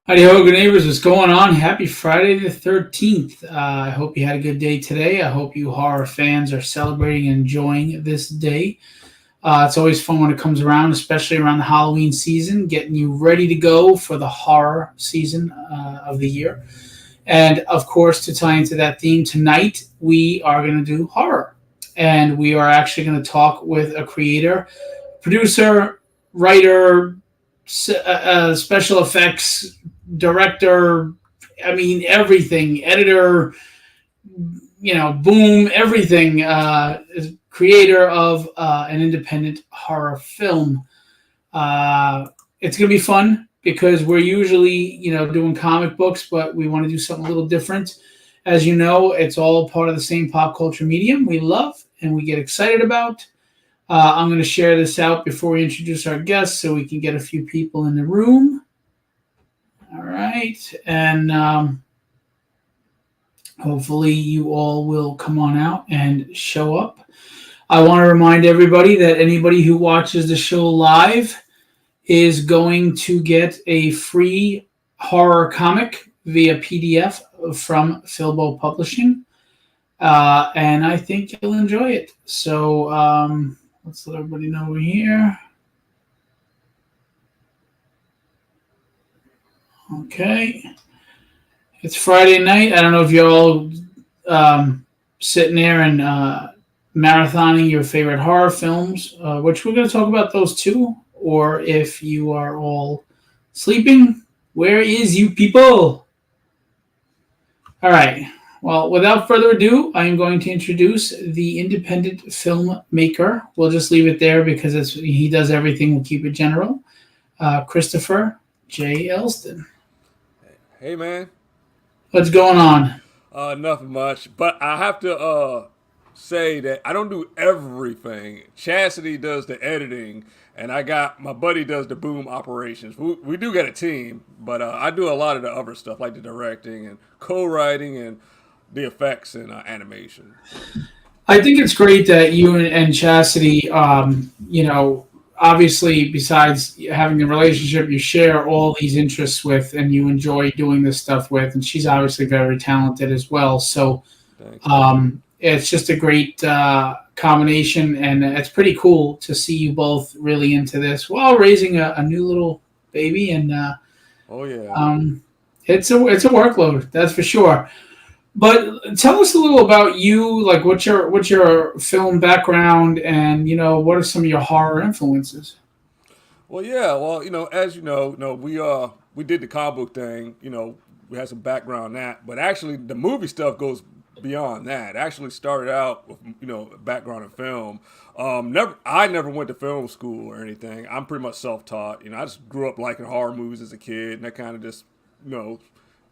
Howdy ho, good neighbors. What's going on? Happy Friday the 13th. I hope you had a good day today. I hope you horror fans are celebrating and enjoying this day. It's always fun when it comes around, especially around the Halloween season, getting you ready to go for the horror season of the year. And of course, to tie into that theme, tonight we are going to do horror. And we are actually going to talk with a creator, producer, writer, special effects director. I mean, everything, editor, boom, everything. Is creator of an independent horror film. It's going to be fun because we're usually, doing comic books, but we want to do something a little different. As you know, it's all part of the same pop culture medium we love and we get excited about. I'm going to share this out before we introduce our guests so we can get a few people in the room. All right. And hopefully you all will come on out and show up. I want to remind everybody that anybody who watches the show live is going to get a free horror comic via PDF from Philbo Publishing. And I think you'll enjoy it. So let's let everybody know we're here. Okay. It's Friday night. I don't know if you're all sitting there and marathoning your favorite horror films, which we're going to talk about those too, or if you are all sleeping. Where is you people? All right. Well, without further ado, I am going to introduce the independent filmmaker. We'll just leave it there because he does everything. We'll keep it general. Christopher J. Elston. Hey man, What's going on? nothing much. But I have to say that I don't do everything. Chastity does the editing, and I got my buddy does the boom operations. We do get a team, but I do a lot of the other stuff like the directing and co-writing and the effects and animation. I think it's great that you and Chastity, obviously, besides having a relationship, you share all these interests with and you enjoy doing this stuff with. And she's obviously very talented as well. So Thank you. it's just a great combination. And it's pretty cool to see you both really into this while raising a new little baby. And Oh yeah. it's a workload, that's for sure. But tell us a little about you, like what's your film background, and what are some of your horror influences? Well, yeah. Well, as we did the comic book thing. We had some background on that, but actually the movie stuff goes beyond that. It actually started out with background in film. I never went to film school or anything. I'm pretty much self taught. I just grew up liking horror movies as a kid, and that kind of just you know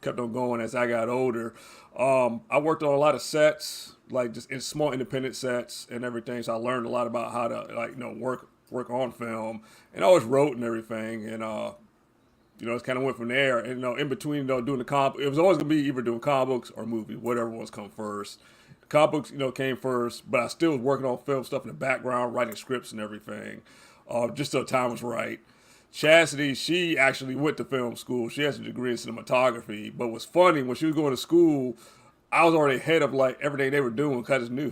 kept on going as I got older. I worked on a lot of sets, like just in small independent sets and everything. So I learned a lot about how to work on film, and I always wrote and everything. And it kind of went from there. And in between, doing the it was always gonna be either doing comic books or movies, whatever was come first. The comic books, came first, but I still was working on film stuff in the background, writing scripts and everything, just till the time was right. Chastity, she actually went to film school. She has a degree in cinematography. But what's funny, when she was going to school, I was already ahead of like everything they were doing because I just knew,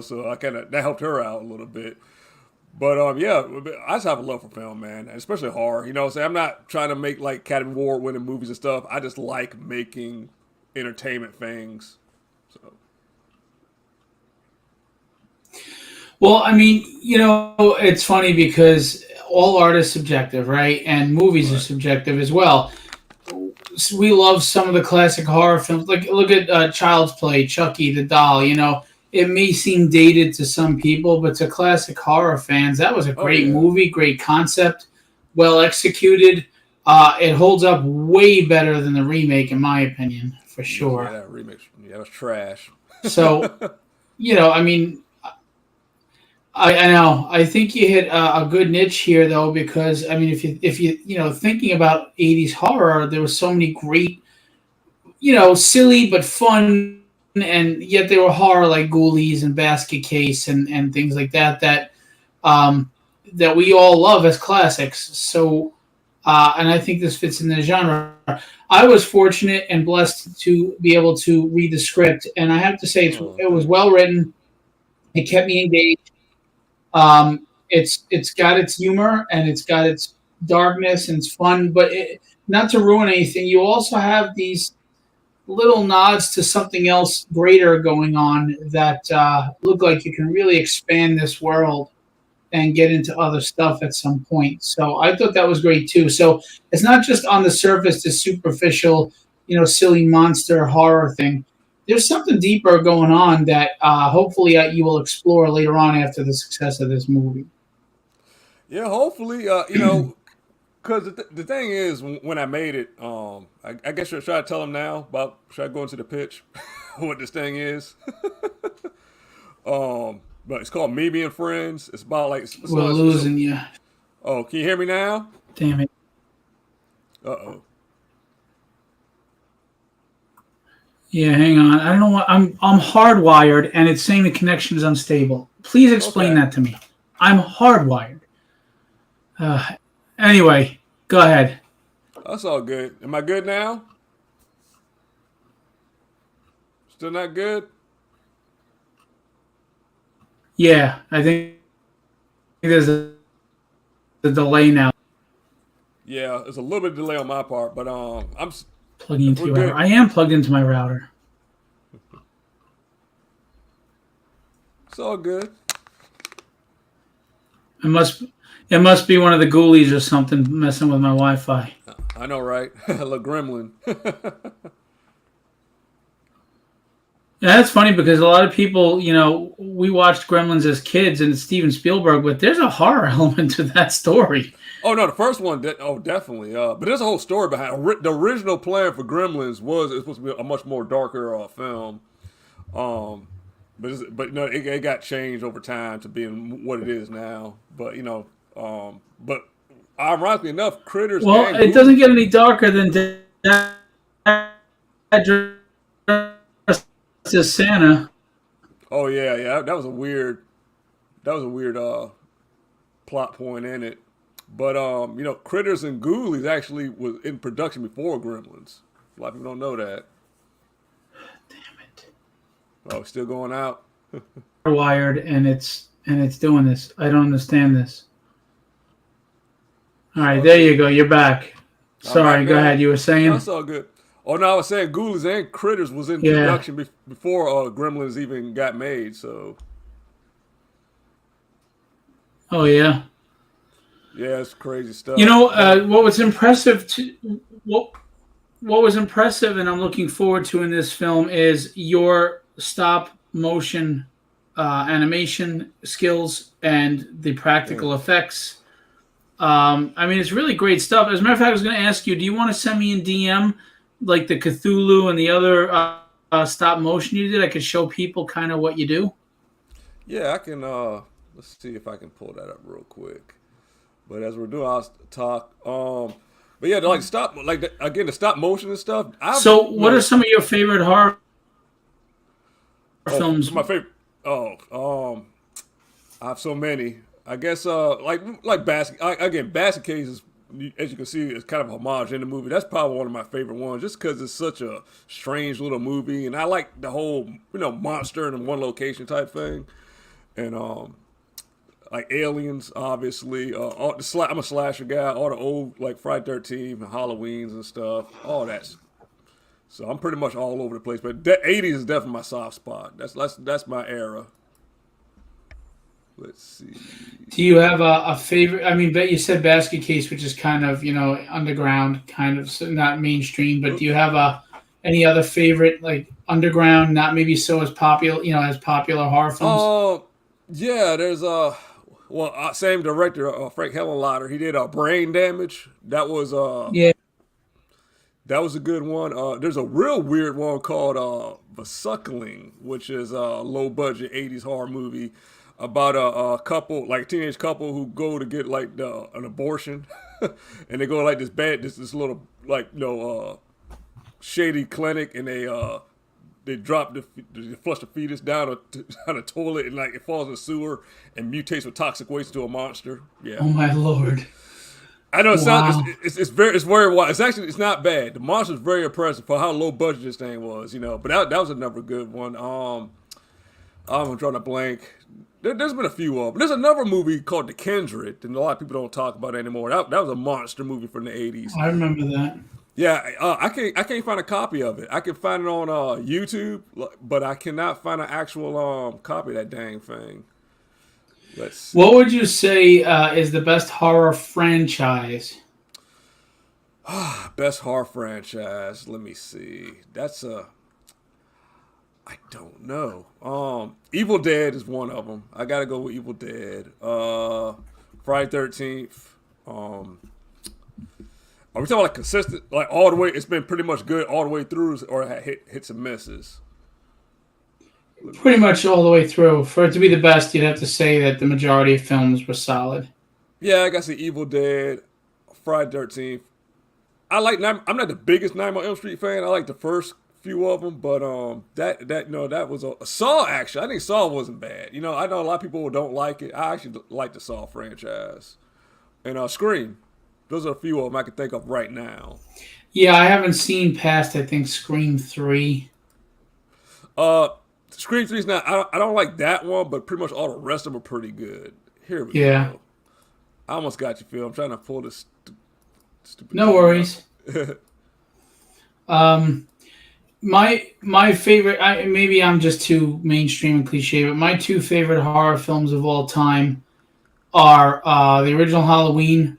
so I that helped her out a little bit. But yeah, I just have a love for film, man, and especially horror. So I'm not trying to make like Academy Award winning movies and stuff. I just like making entertainment things. So Well, I mean, it's funny because all art is subjective, right? And movies are right, subjective as well. We love some of the classic horror films. Like, look at Child's Play, Chucky, the doll. It may seem dated to some people, but to classic horror fans, that was a oh great yeah, movie, great concept, well executed. It holds up way better than the remake, in my opinion, for yeah, sure. that remix, yeah, that was trash. So, I mean, I know. I think you hit a good niche here, though, because I mean, if you thinking about '80s horror, there were so many great, silly but fun, and yet they were horror like Ghoulies and Basket Case and things like that that we all love as classics. So and I think this fits in the genre. I was fortunate and blessed to be able to read the script, and I have to say Oh, it was thanks. well written. It kept me engaged. It's got its humor and it's got its darkness and it's fun, but not to ruin anything. You also have these little nods to something else greater going on that look like you can really expand this world and get into other stuff at some point. So I thought that was great too. So it's not just on the surface, this superficial, silly monster horror thing. There's something deeper going on that hopefully you will explore later on after the success of this movie. Yeah, hopefully, because the thing is, when I made it, I guess should I tell them now about? Should I go into the pitch? What this thing is? But it's called Me Being Friends. It's about like We're losing you. Oh, can you hear me now? Damn it. Uh oh. Yeah, hang on. I don't know what I'm hardwired and it's saying the connection is unstable. Please explain Okay, that to me. I'm hardwired. Uh, anyway, go ahead. that's all good. Am I good now? Still not good? Yeah, I think there's a delay now. Yeah, there's a little bit of delay on my part, but Plugging into we're your router. good. I am plugged into my router. It's all good. It must it must be one of the ghoulies or something messing with my Wi-Fi. I know, right? La Gremlin. Yeah, that's funny because a lot of people, we watched Gremlins as kids and it's Steven Spielberg, but there's a horror element to that story. Oh no, the first one. Oh, definitely. But there's a whole story behind it. The original plan for Gremlins was it's supposed to be a much more darker film. Um, but it got changed over time to being what it is now. But but ironically enough, Critters Well, and it Ghouls. doesn't get any darker than Dad Dressed as Santa. Oh yeah. That was a weird plot point in it. But Critters and Ghoulies actually was in production before Gremlins. A lot of people don't know that. Damn it. Oh, it's still going out. Wired and it's doing this. I don't understand this. All It's right, all there you good. go. You're back. I'm back Sorry, go now. ahead. You were No, saying? it's all good. Oh no, I was saying Ghoulies and Critters was in Yeah. production before Gremlins even got made. So Oh yeah. yeah, it's crazy stuff. But What was impressive what was impressive and I'm looking forward to in this film is your stop motion animation skills and the practical thanks. effects. I mean, it's really great stuff. As a matter of fact, I was going to ask you, do you want to send me in DM like the Cthulhu and the other stop motion you did? I could show people kind of what you do. Yeah, I can. Let's see if I can pull that up real quick. But as we're doing, I'll talk. But yeah, like again, the stop motion and stuff. So, what are some of your favorite horror Oh, films? my favorite. I have so many. I guess like basket again, basket cases. As you can see, it's kind of a homage in the movie. That's probably one of my favorite ones, just because it's such a strange little movie, and I like the whole monster in one location type thing, and like Aliens, obviously. I'm a slasher guy. All the old like Friday 13th and Halloween's and stuff. All that. So I'm pretty much all over the place. But the 80s is definitely my soft spot. That's my era. Let's see. Do you have a favorite? I mean, bet you said Basket Case, which is kind of underground, kind of not mainstream. But do you have any other favorite like underground, not maybe so as popular, as popular horror films? Yeah. There's same director, Frank Henenlotter. He did Brain Damage. Yeah. That was a good one. There's a real weird one called The Suckling, which is a low budget 80s horror movie about a couple, like a teenage couple who go to get like an abortion, and they go to like this little like shady clinic, and they drop they flush the fetus down a toilet, and like it falls in the sewer and mutates with toxic waste into a monster. Yeah, Oh my lord. I know it sounds Wow. it's very wild. It's not bad. The monster's very impressive for how low budget this thing was, But that was another good one. I'm drawing a blank. There's been a few of them. There's another movie called The Kindred, and a lot of people don't talk about it anymore. That was a monster movie from the '80s. I remember that. Yeah, I can't find a copy of it. I can find it on YouTube, but I cannot find an actual copy of that dang thing. Let's see. What would you say is the best horror franchise? Best horror franchise. Let me see. I don't know. Evil Dead is one of them. I gotta go with Evil Dead. Friday 13th. Are we talking like consistent, like all the way? It's been pretty much good all the way through, or hits and misses. Pretty much all the way through. For it to be the best, you'd have to say that the majority of films were solid. Yeah, I got to see Evil Dead, Friday 13th. I'm not the biggest Nightmare on Elm Street fan. I like the first few of them, but that was a Saw. Actually, I think Saw wasn't bad. I know a lot of people don't like it. I actually like the Saw franchise, and Scream. Those are a few of them I can think of right now. Yeah, I haven't seen past, I think, Scream 3. Scream 3 is not. I don't like that one, but pretty much all the rest of them are pretty good. Here we Yeah. go. I almost got you, Phil. I'm trying to pull this stupid. No worries. My favorite, maybe I'm just too mainstream and cliche, but my two favorite horror films of all time are the original Halloween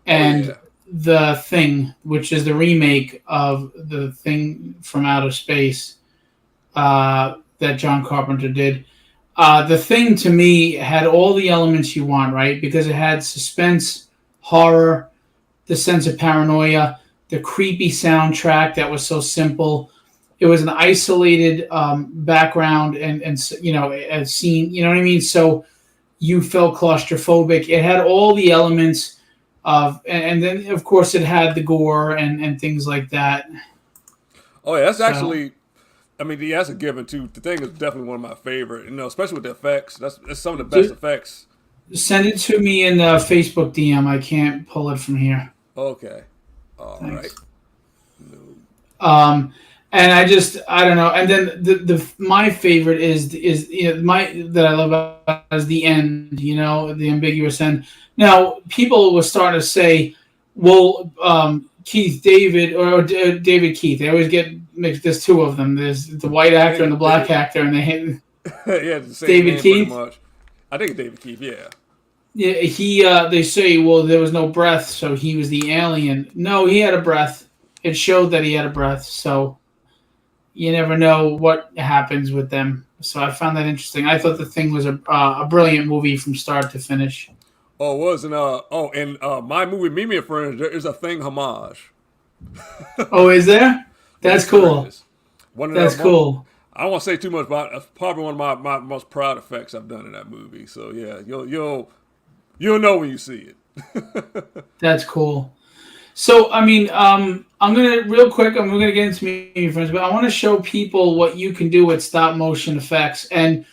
and The Thing, which is the remake of The Thing from Outer Space that John Carpenter did. The Thing, to me, had all the elements you want, right? Because it had suspense, horror, the sense of paranoia, the creepy soundtrack that was so simple. It was an isolated background and a scene. You know what I mean? So you felt claustrophobic. It had all the elements of, and then of course it had the gore and things like that. Oh yeah, that's actually. I mean, that's a given too. The Thing is definitely one of my favorite. Especially with the effects. That's some of the best effects. Send it to me in the Facebook DM. I can't pull it from here. Okay. All right. And I don't know. And then the my favorite is that I love about is the end. The ambiguous end. Now people were starting to say, well, Keith David or David Keith. They always get mixed. There's two of them. There's the white actor and the black actor, and they hit. Yeah, the same David name Keith. pretty much. I think it's David Keith. Yeah. Yeah, they say, well, there was no breath, so he was the alien. No, he had a breath. It showed that he had a breath, so you never know what happens with them. So I found that interesting. I thought The Thing was a brilliant movie from start to finish. Oh, it was and my movie Mimi and Friends, there is a Thing homage. Oh, is there? That's cool. That's cool. I don't want to say too much about it. It's probably one of my most proud effects I've done in that movie. So yeah, you'll know when you see it. That's cool. So, I mean, I'm going to, real quick, I'm going to get into Mimi Friends, but I want to show people what you can do with stop motion effects. And,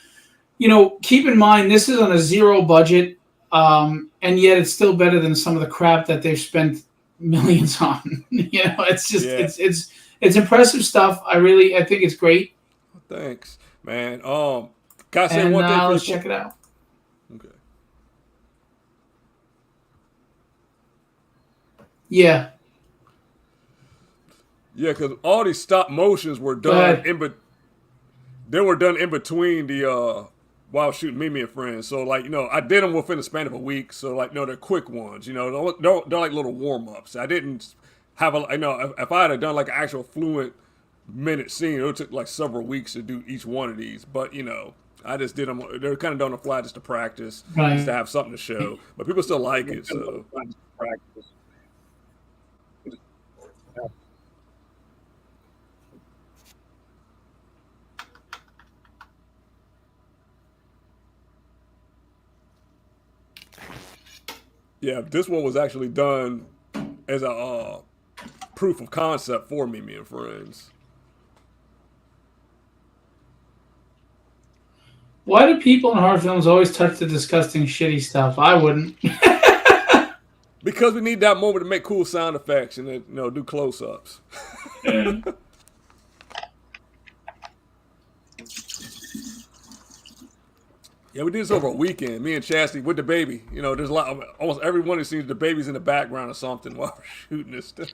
keep in mind, this is on a zero budget, and yet it's still better than some of the crap that they've spent millions on. It's just, it's impressive stuff. I think it's great. Thanks, man. Can I say one thing? Let's check it out. Okay. Yeah. Yeah, because all these stop motions were done they were done in between the while shooting Mimi and Friends. So I did them within the span of a week. So they're quick ones. They're like little warm ups. I didn't have if I had done like an actual fluent minute scene, it would take like several weeks to do each one of these. But I just did them. They're kind of done on the fly just to practice, just to have something to show. But people still like it. So. Yeah, this one was actually done as a proof of concept for Mimi and Friends. Why do people in horror films always touch the disgusting, shitty stuff? I wouldn't. Because we need that moment to make cool sound effects and do close-ups. Yeah, we did this over a weekend. Me and Chastity with the baby. There's a lot. Almost everyone it seems the baby's in the background or something while we're shooting this stuff.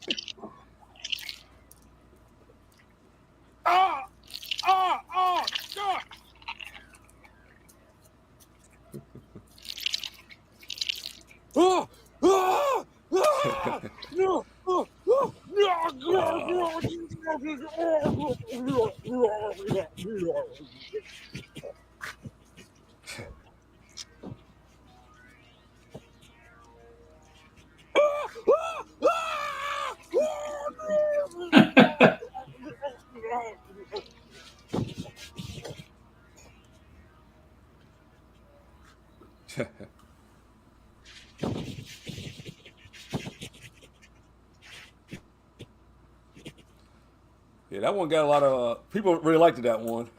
Yeah, that one got a lot of people really liked that one.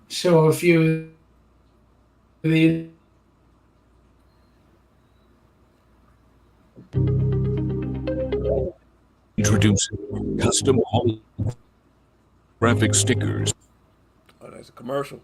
Show a few of these. Introducing custom holographic stickers. Oh, that's a commercial.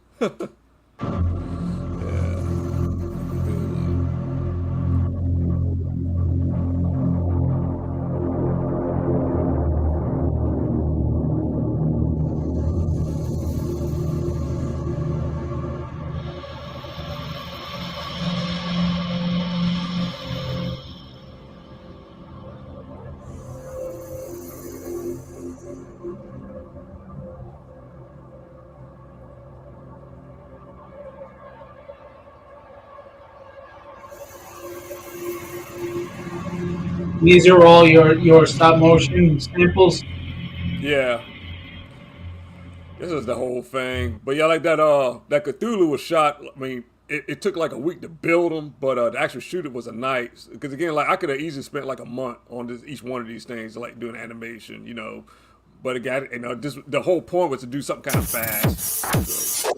These are all your stop motion samples. Yeah. This is the whole thing. But yeah, like that Cthulhu was shot. I mean, it took like a week to build them, but to actually shoot it was a night. Because again, like I could have easily spent like a month on each one of these things, like doing animation, But again, just the whole point was to do something kind of fast. So.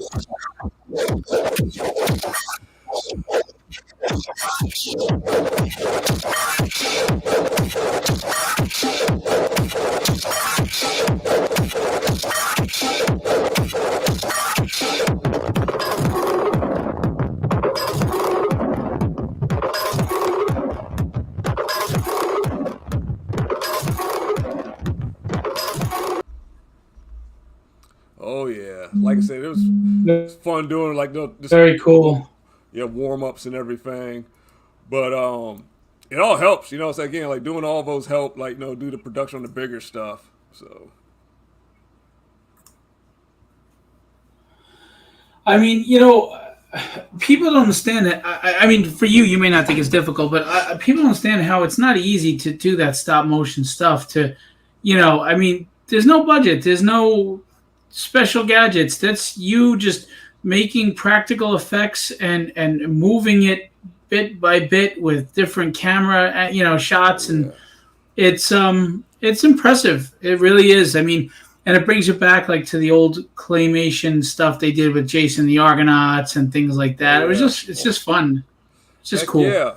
Oh yeah, like I said, it was fun doing like very cool. Yeah, warm ups and everything, but it all helps. So again, like doing all those help, like do the production on the bigger stuff. So. I mean, people don't understand that. I mean, for you may not think it's difficult, but people don't understand how it's not easy to do that stop motion stuff. I mean, there's no budget, there's no special gadgets. That's you just making practical effects and moving it bit by bit with different camera, shots, and it's impressive. It really is. I mean. And it brings you back like to the old claymation stuff they did with Jason the Argonauts and things like that. It's just fun. It's just cool. Yeah.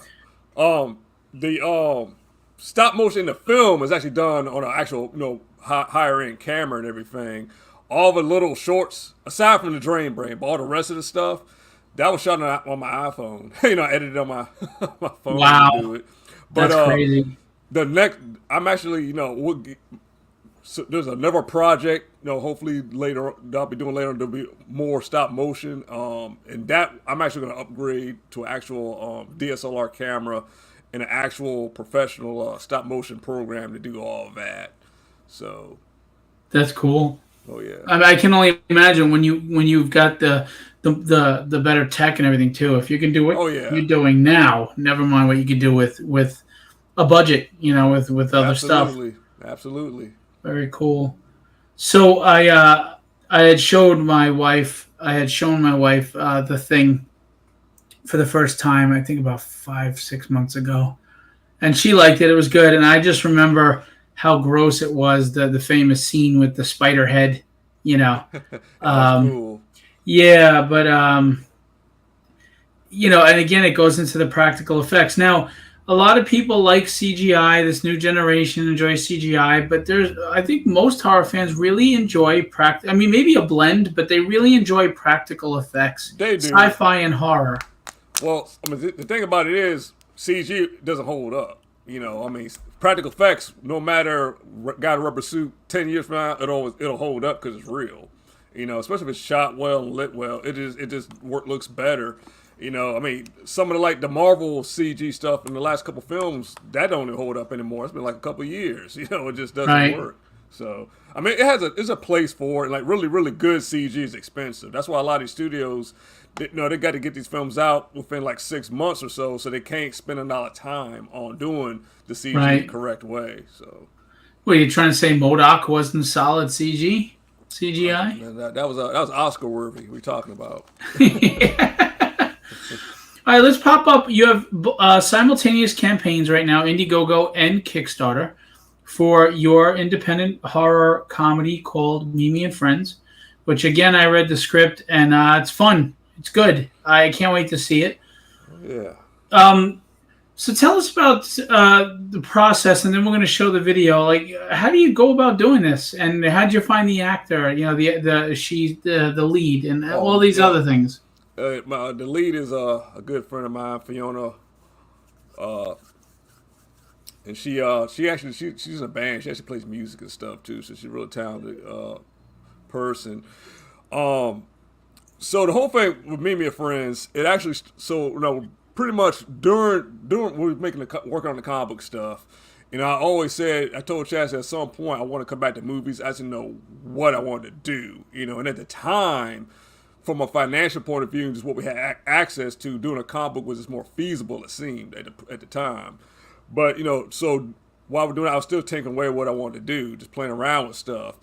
The stop motion in the film is actually done on an actual, higher end camera and everything. All the little shorts, aside from the Drain Brain, but all the rest of the stuff, that was shot on my iPhone. I edited on my my phone to do it. But that's crazy. The next, I'm actually, so there's another project, hopefully later that I'll be doing later. There'll be more stop motion, and that I'm actually going to upgrade to an actual DSLR camera and an actual professional stop motion program to do all of that. So that's cool. Oh yeah. I mean, I can only imagine when you've got the better tech and everything too. If you can do what you're doing now, never mind what you can do with a budget, with other stuff. Absolutely. Very cool. So I had shown my wife the thing for the first time, I think about 5-6 months ago, and she liked it. It was good, and I just remember how gross it was, the famous scene with the spider head. Cool. Yeah, but and again, it goes into the practical effects. Now, a lot of people like CGI. This new generation enjoys CGI, but I think most horror fans really enjoy I mean, maybe a blend, but they really enjoy practical effects, They do. sci-fi and horror. Well, I mean, the thing about it is CG doesn't hold up. I mean, practical effects, no matter got a rubber suit 10 years from now, it'll hold up because it's real. Especially if it's shot well and lit well, it just looks better. I mean, some of the Marvel CG stuff in the last couple films that don't hold up anymore. It's been like a couple of years. It just doesn't work. So I mean, it's a place for it. Like really, really good CG is expensive. That's why a lot of these studios, they got to get these films out within like 6 months or so they can't spend a lot of time on doing the CG the correct way. So, what are you trying to say? MODOK wasn't solid CGI? That was Oscar worthy. We're talking about. All right, let's pop up. You have simultaneous campaigns right now, Indiegogo and Kickstarter, for your independent horror comedy called Mimi and Friends, which, again, I read the script, and it's fun. It's good. I can't wait to see it. Yeah. So tell us about the process, and then we're going to show the video. Like, how do you go about doing this, and how did you find the actor? The lead, and all these other things. The lead is a good friend of mine, Fiona, and she's in a band. She actually plays music and stuff too, so she's a really talented person. So the whole thing with Mimi and Friends, it actually pretty much during when we were working on the comic book stuff. I always said, I told Chaz at some point I want to come back to movies. I didn't know what I wanted to do, and at the time, from a financial point of view, just what we had access to, doing a comic book was just more feasible, it seemed, at the time. But, so while we're doing it, I was still taking away what I wanted to do, just playing around with stuff.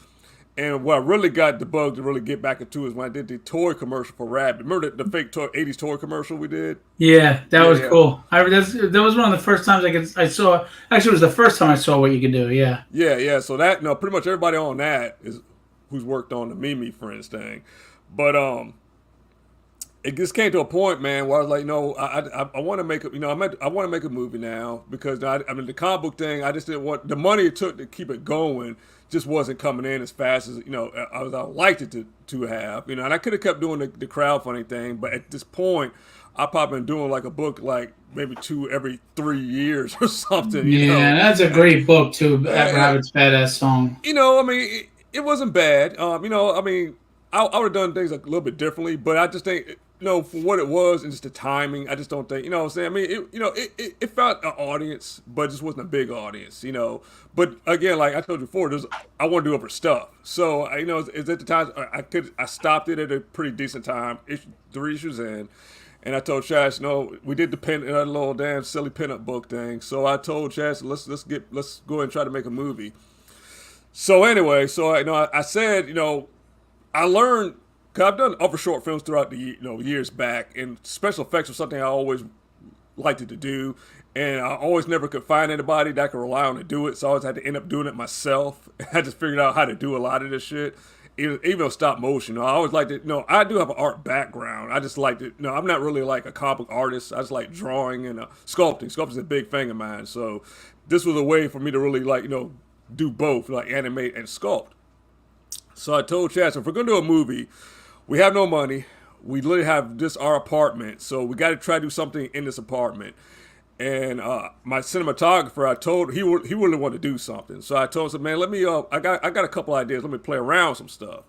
And what I really got the bug to really get back into is when I did the toy commercial for Rabbit. Remember the fake 80s toy commercial we did? Yeah, that was cool. That was one of the first times I saw. Actually, it was the first time I saw what you could do. Yeah. Yeah. So that, pretty much everybody on that is who's worked on the Mimi Friends thing. But it just came to a point, man, where I was like, I want to make I want to make a movie now because I mean the comic book thing, I just didn't want the money it took to keep it going just wasn't coming in as fast as I liked it to have, and I could have kept doing the crowdfunding thing, but at this point, I've probably been doing like a book like maybe 2 every 3 years or something. Yeah, that's a great book too. Rabbit's Badass Song. I mean, it wasn't bad. I mean, I would have done things like a little bit differently, but I just think, for what it was and just the timing, I just don't think, what I'm saying? I mean, it found an audience, but it just wasn't a big audience, But again, like I told you before, I want to do other stuff. So, it's at the time, I stopped it at a pretty decent time, 3 issues in. And I told Chaz, we did the little damn silly pinup book thing. So I told Chaz, let's go ahead and try to make a movie. So anyway, I said, I learned, because I've done other short films throughout the years back, and special effects was something I always liked to do, and I always never could find anybody that I could rely on to do it, so I always had to end up doing it myself. I just figured out how to do a lot of this shit, even stop motion. I always liked it. I do have an art background. I just like it. I'm not really like a comic artist. I just like drawing and sculpting. Sculpting's a big thing of mine, so this was a way for me to really do both, like animate and sculpt. So I told Chaz, if we're going to do a movie, we have no money. We literally have just our apartment. So we got to try to do something in this apartment. And my cinematographer, I told he really wanted to do something. So I told him, man, let me, I got a couple ideas. Let me play around with some stuff.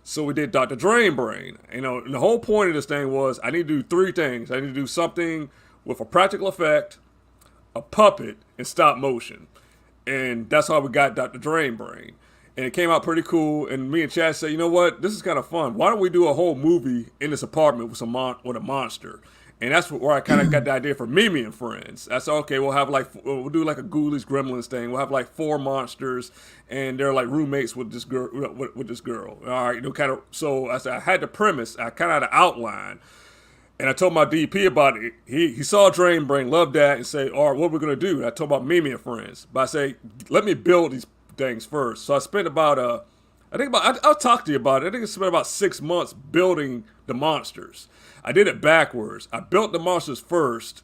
So we did Dr. Drain Brain. And the whole point of this thing was I need to do 3 things. I need to do something with a practical effect, a puppet, and stop motion. And that's how we got Dr. Drain Brain. And it came out pretty cool. And me and Chad said, you know what? This is kind of fun. Why don't we do a whole movie in this apartment with a monster? And that's where I kind of got the idea for Mimi and Friends. I said, okay, we'll do like a Ghoulies Gremlins thing. We'll have like 4 monsters, and they're like roommates with this girl. All right, kind of. So I said I had the premise. I kind of had the outline. And I told my DP about it. He saw Drain Brain, loved that, and said, all right, what are we going to do? And I told about Mimi and Friends. But I say, let me build these things first. So I spent about I'll talk to you about it. I think it's spent about 6 months building the monsters. I did it backwards. I built the monsters first,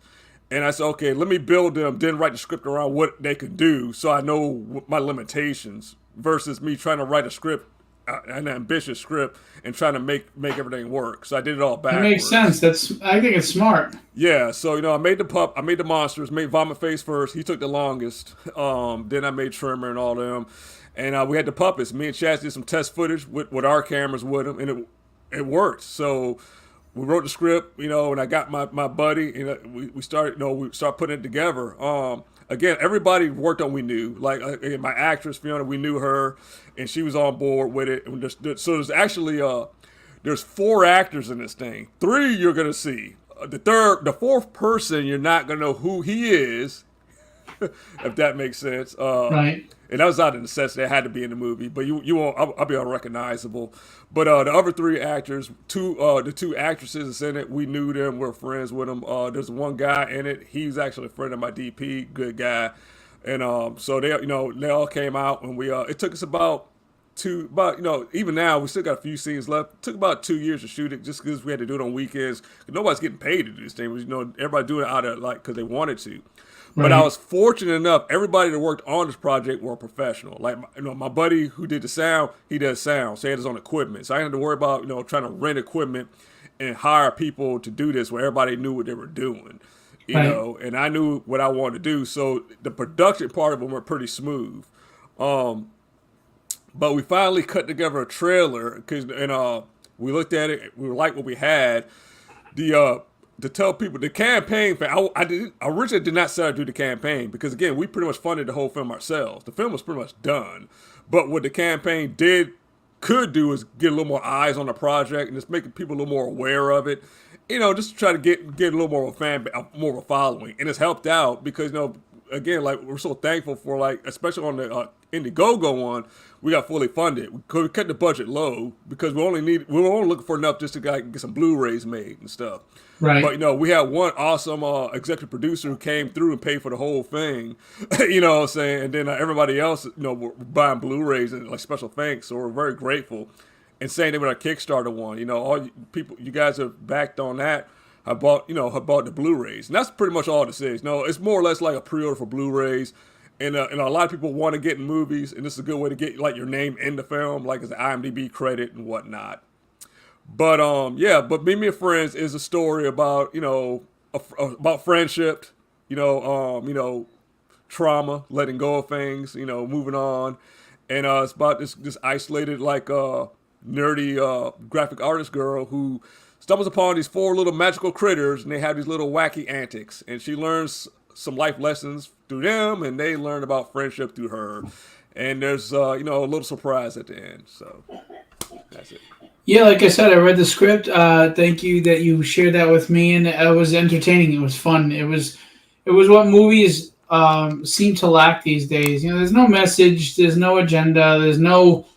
and I said, okay, let me build them, then write the script around what they could do, so I know my limitations. Versus me trying to write a script, an ambitious script, and trying to make everything work. So I did it all backwards. That makes sense. I think it's smart. Yeah. So I made I made the monsters, made Vomit Face first. He took the longest. Then I made Trimmer and all them. And we had the puppets. Me and Chaz did some test footage with our cameras with them, and it worked. So we wrote the script, and I got my buddy, and we started putting it together. Again, everybody worked on we knew. Like my actress Fiona, we knew her, and she was on board with it. And so there's actually there's 4 actors in this thing. 3 you're gonna see. The fourth person you're not gonna know who he is, if that makes sense. Right. And that was out of necessity. It had to be in the movie, but you won't. I'll be unrecognizable. But the other 3 actors, the 2 actresses that's in it, we knew them. We're friends with them. There's one guy in it. He's actually a friend of my DP, good guy. And so they all came out, and we it took us even now we still got a few scenes left. It took about 2 years to shoot it, just because we had to do it on weekends. Nobody's getting paid to do this thing. Everybody doing it out of because they wanted to. But I was fortunate enough, everybody that worked on this project were a professional. Like, my buddy who did the sound, he does sound, so he had his own equipment. So I didn't have to worry about, trying to rent equipment and hire people to do this where everybody knew what they were doing, and I knew what I wanted to do. So the production part of it went pretty smooth. But we finally cut together a trailer, and we looked at it, we liked what we had. To tell people the campaign, I originally did not set out to do the campaign because, again, we pretty much funded the whole film ourselves. The film was pretty much done. But what the campaign could do is get a little more eyes on the project and just making people a little more aware of it. Just to try to get a little more of more of a following. And it's helped out because, again, like, we're so thankful for, like, especially on the Indiegogo one, we got fully funded. We cut the budget low because we were only looking for enough just to get some Blu-rays made and stuff. Right. But, we had one awesome executive producer who came through and paid for the whole thing, you know what I'm saying? And then everybody else, were buying Blu-rays and like special thanks, so we're very grateful. And same thing with our Kickstarter one, all you guys have backed on that. I bought the Blu-rays. And that's pretty much all this is. It's more or less like a pre-order for Blu-rays. And a lot of people want to get in movies, and this is a good way to get like your name in the film, like as an IMDb credit and whatnot. But but Meet Me and Friends is a story about about friendship, trauma, letting go of things, moving on, and it's about this isolated nerdy graphic artist girl who stumbles upon these 4 little magical critters, and they have these little wacky antics, and she learns some life lessons through them, and they learn about friendship through her. And there's a little surprise at the end. So that's it. Yeah, like I said, I read the script. Thank you that you shared that with me, and it was entertaining. It was fun. It was what movies seem to lack these days. There's no message, there's no agenda, there's no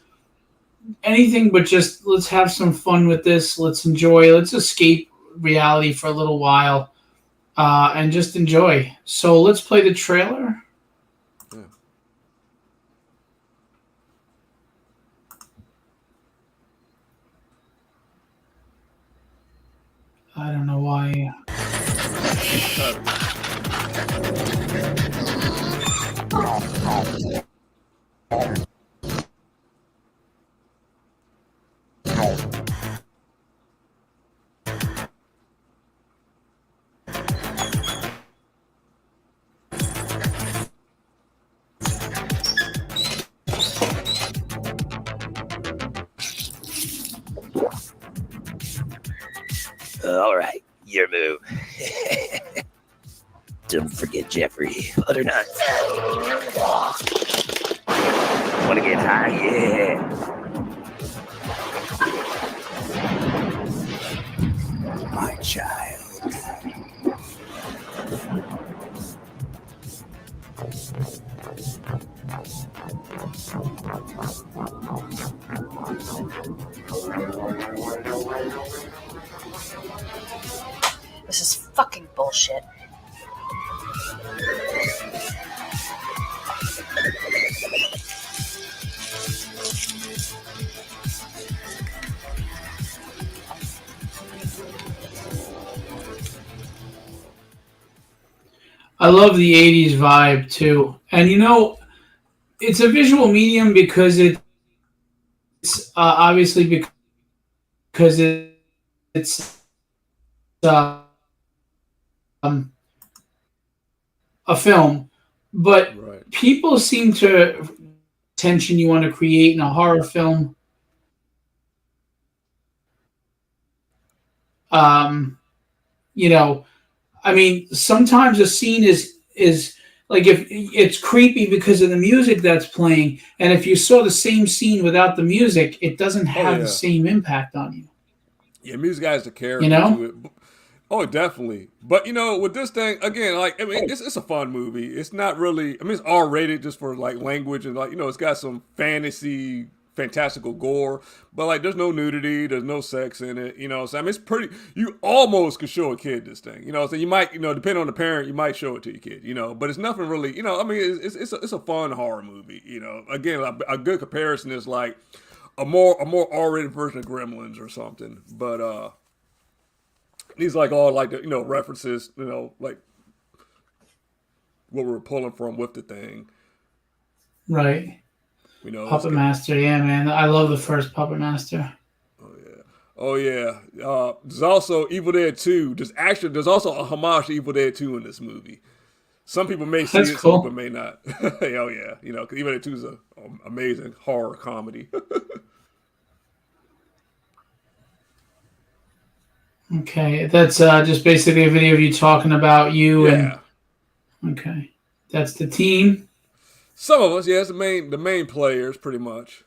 anything but just let's have some fun with this. Let's enjoy. Let's escape reality for a little while. And just enjoy. So let's play the trailer. Yeah. I don't know why. All right, your move. Don't forget Jeffrey. Butternut. Wanna get high? Yeah. My child. This is fucking bullshit. love the '80s vibe too, and it's a visual medium because obviously because it's um, a film, but Right. people seem to tension you want to create in a horror film. Um, you know, I mean, sometimes a scene is like if it's creepy because of the music that's playing, and if you saw the same scene without the music, it doesn't Oh have the yeah. same impact on you. Yeah, music adds the You character to know? it. Oh, definitely. But with this thing again, like I mean, it's a fun movie. It's not really. I mean, it's R rated just for like language and like it's got some fantasy, fantastical gore. But like, there's no nudity, there's no sex in it. So I mean, it's pretty. You almost could show a kid this thing. So you might, depending on the parent, you might show it to your kid. But it's nothing really. I mean, it's a fun horror movie. Again, a good comparison is like a more R rated version of Gremlins or something. But these like all like the references, like what we're pulling from with the thing. Right. Puppet It's Master, yeah, man. I love the first Puppet Master. oh yeah. There's also Evil Dead 2. There's also a homage to Evil Dead 2 in this movie. Some people may see That's it, some cool. people may not. Oh yeah, because Evil Dead 2 is an amazing horror comedy. Okay, that's just basically a video of you talking about you Yeah. and okay, that's the team. Some of us, yeah, it's the main players, pretty much.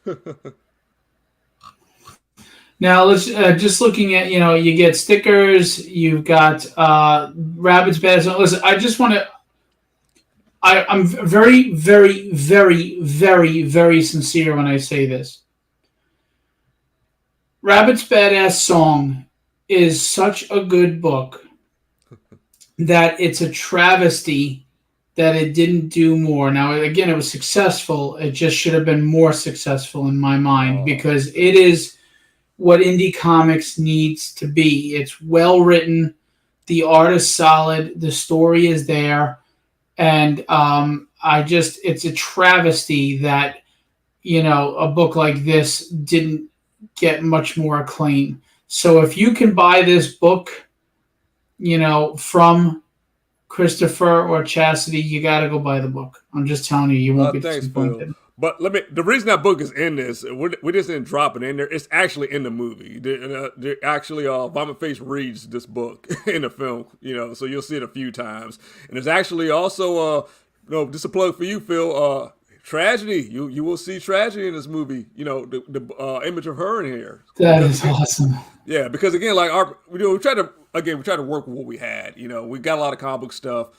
Now let's just looking at you get stickers, you've got Rabbit's Bad. Listen, I just want to. I'm very, very, very, very, very sincere when I say this. Rabbit's Badass Song is such a good book that it's a travesty that it didn't do more. Now, again, it was successful. It just should have been more successful in my mind because it is what indie comics needs to be. It's well written. The art is solid. The story is there. And it's a travesty that, a book like this didn't get much more acclaim. So if you can buy this book, from Christopher or Chastity, you got to go buy the book. I'm just telling you, you won't be Thanks, disappointed. Phil. But the reason that book is in this, we just didn't drop it in there. It's actually in the movie. They actually, Vomit Face reads this book in the film, so you'll see it a few times. And there's actually also, just a plug for you, Phil, Tragedy. You will see Tragedy in this movie. The image of her in here. That is awesome. Yeah, because again, like we try to work with what we had. We got a lot of comic book stuff.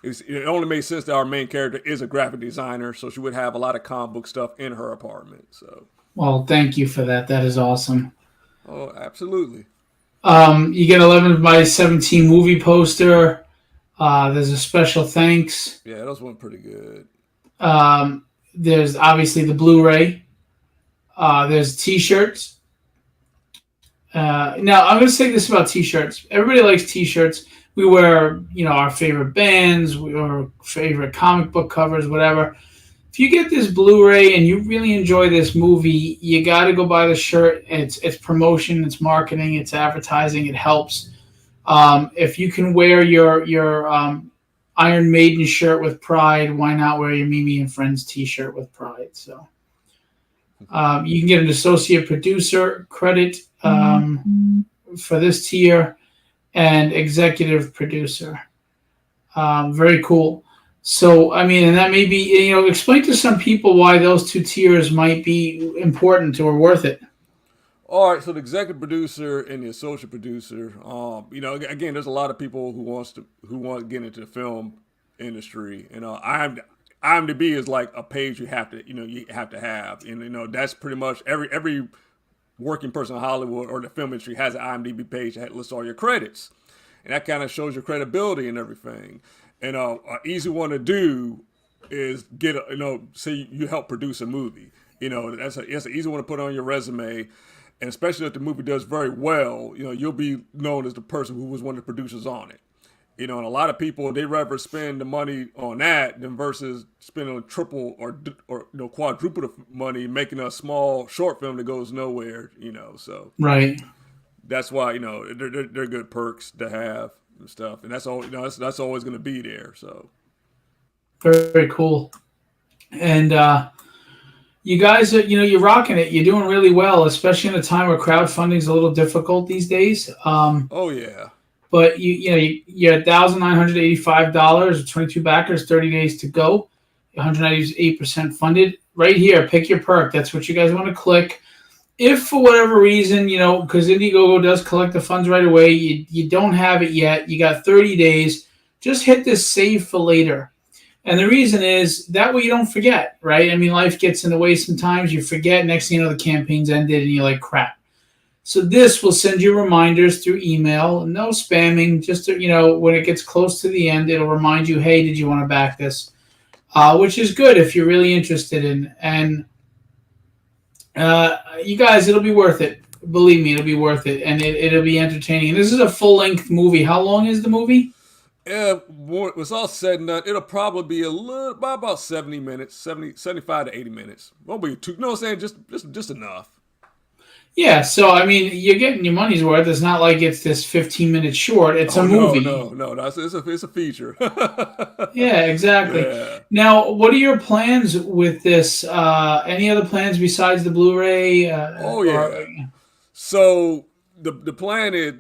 It only made sense that our main character is a graphic designer, so she would have a lot of comic book stuff in her apartment. So, Well, thank you for that. That is awesome. oh, absolutely. You get 11 by 17 movie poster. There's a special thanks. Yeah, that was one pretty good. There's obviously the Blu-ray. There's T-shirts. Now, I'm going to say this about T-shirts. Everybody likes T-shirts. We wear, our favorite bands, our favorite comic book covers, whatever. If you get this Blu-ray and you really enjoy this movie, you got to go buy the shirt. It's promotion, it's marketing, it's advertising. It helps. If you can wear your Iron Maiden shirt with pride, why not wear your Mimi and Friends T-shirt with pride? So you can get an associate producer credit for this tier. And executive producer. Very cool. So, I mean, and that may be, explain to some people why those two tiers might be important or worth it. All right, so the executive producer and the associate producer, again, there's a lot of people who want to get into the film industry, and IMDb is like a page you have to have, and that's pretty much every working person in Hollywood or the film industry has an IMDb page that lists all your credits, and that kind of shows your credibility and everything. And an easy one to do is get say you help produce a movie. That's an easy one to put on your resume, and especially if the movie does very well, you'll be known as the person who was one of the producers on it. You know, and a lot of people, they rather spend the money on that than versus spending triple or quadruple the money making a small short film that goes nowhere. You know, so Right. that's why, you know, they're good perks to have and stuff, and that's all. You know, that's always going to be there. So Very, very cool. And you guys are, you're rocking it. You're doing really well, especially in a time where crowdfunding is a little difficult these days. oh yeah, But you're $1,985, 22 backers, 30 days to go. 198% funded. Right here, pick your perk. That's what you guys want to click. If for whatever reason, because Indiegogo does collect the funds right away, you don't have it yet, you got 30 days, just hit this save for later. And the reason is that way you don't forget, right? I mean, life gets in the way sometimes. You forget. Next thing you know, the campaign's ended and you're like, crap. So this will send you reminders through email. No spamming. Just when it gets close to the end, it'll remind you, hey, did you want to back this? Which is good if you're really interested in. And you guys, it'll be worth it. Believe me, it'll be worth it, and it'll be entertaining. And this is a full-length movie. How long is the movie? Yeah, when it's all said and done, it'll probably be about 70 minutes, 75 to 80 minutes. Won't be too, you know what I'm saying? Just enough. Yeah, so I mean, you're getting your money's worth. It's not like it's this 15-minute short. It's a movie. No, it's a feature. Yeah, exactly. Yeah. Now, what are your plans with this? Any other plans besides the Blu-ray? Oh yeah. So the plan that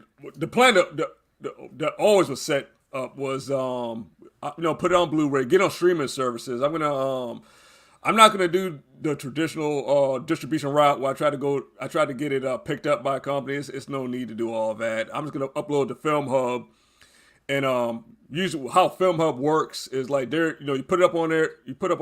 always was set up was put it on Blu-ray, get on streaming services. I'm not gonna do the traditional distribution route where I try to get it picked up by companies. It's no need to do all that. I'm just gonna upload to Film Hub, and usually how Film Hub works is like you put it up on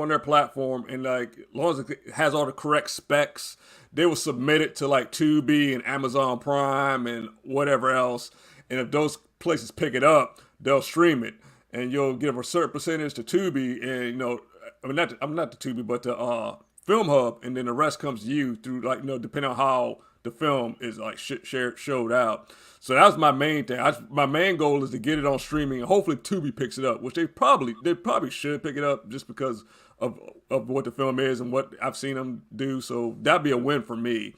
their platform, and like as long as it has all the correct specs, they will submit it to like Tubi and Amazon Prime and whatever else. And if those places pick it up, they'll stream it, and you'll give a certain percentage to Tubi, and I'm not the Tubi, but the Film Hub, and then the rest comes to you through depending on how the film is like showed out. So that was my main thing. My main goal is to get it on streaming, and hopefully Tubi picks it up, which they probably should pick it up just because of what the film is and what I've seen them do. So that'd be a win for me.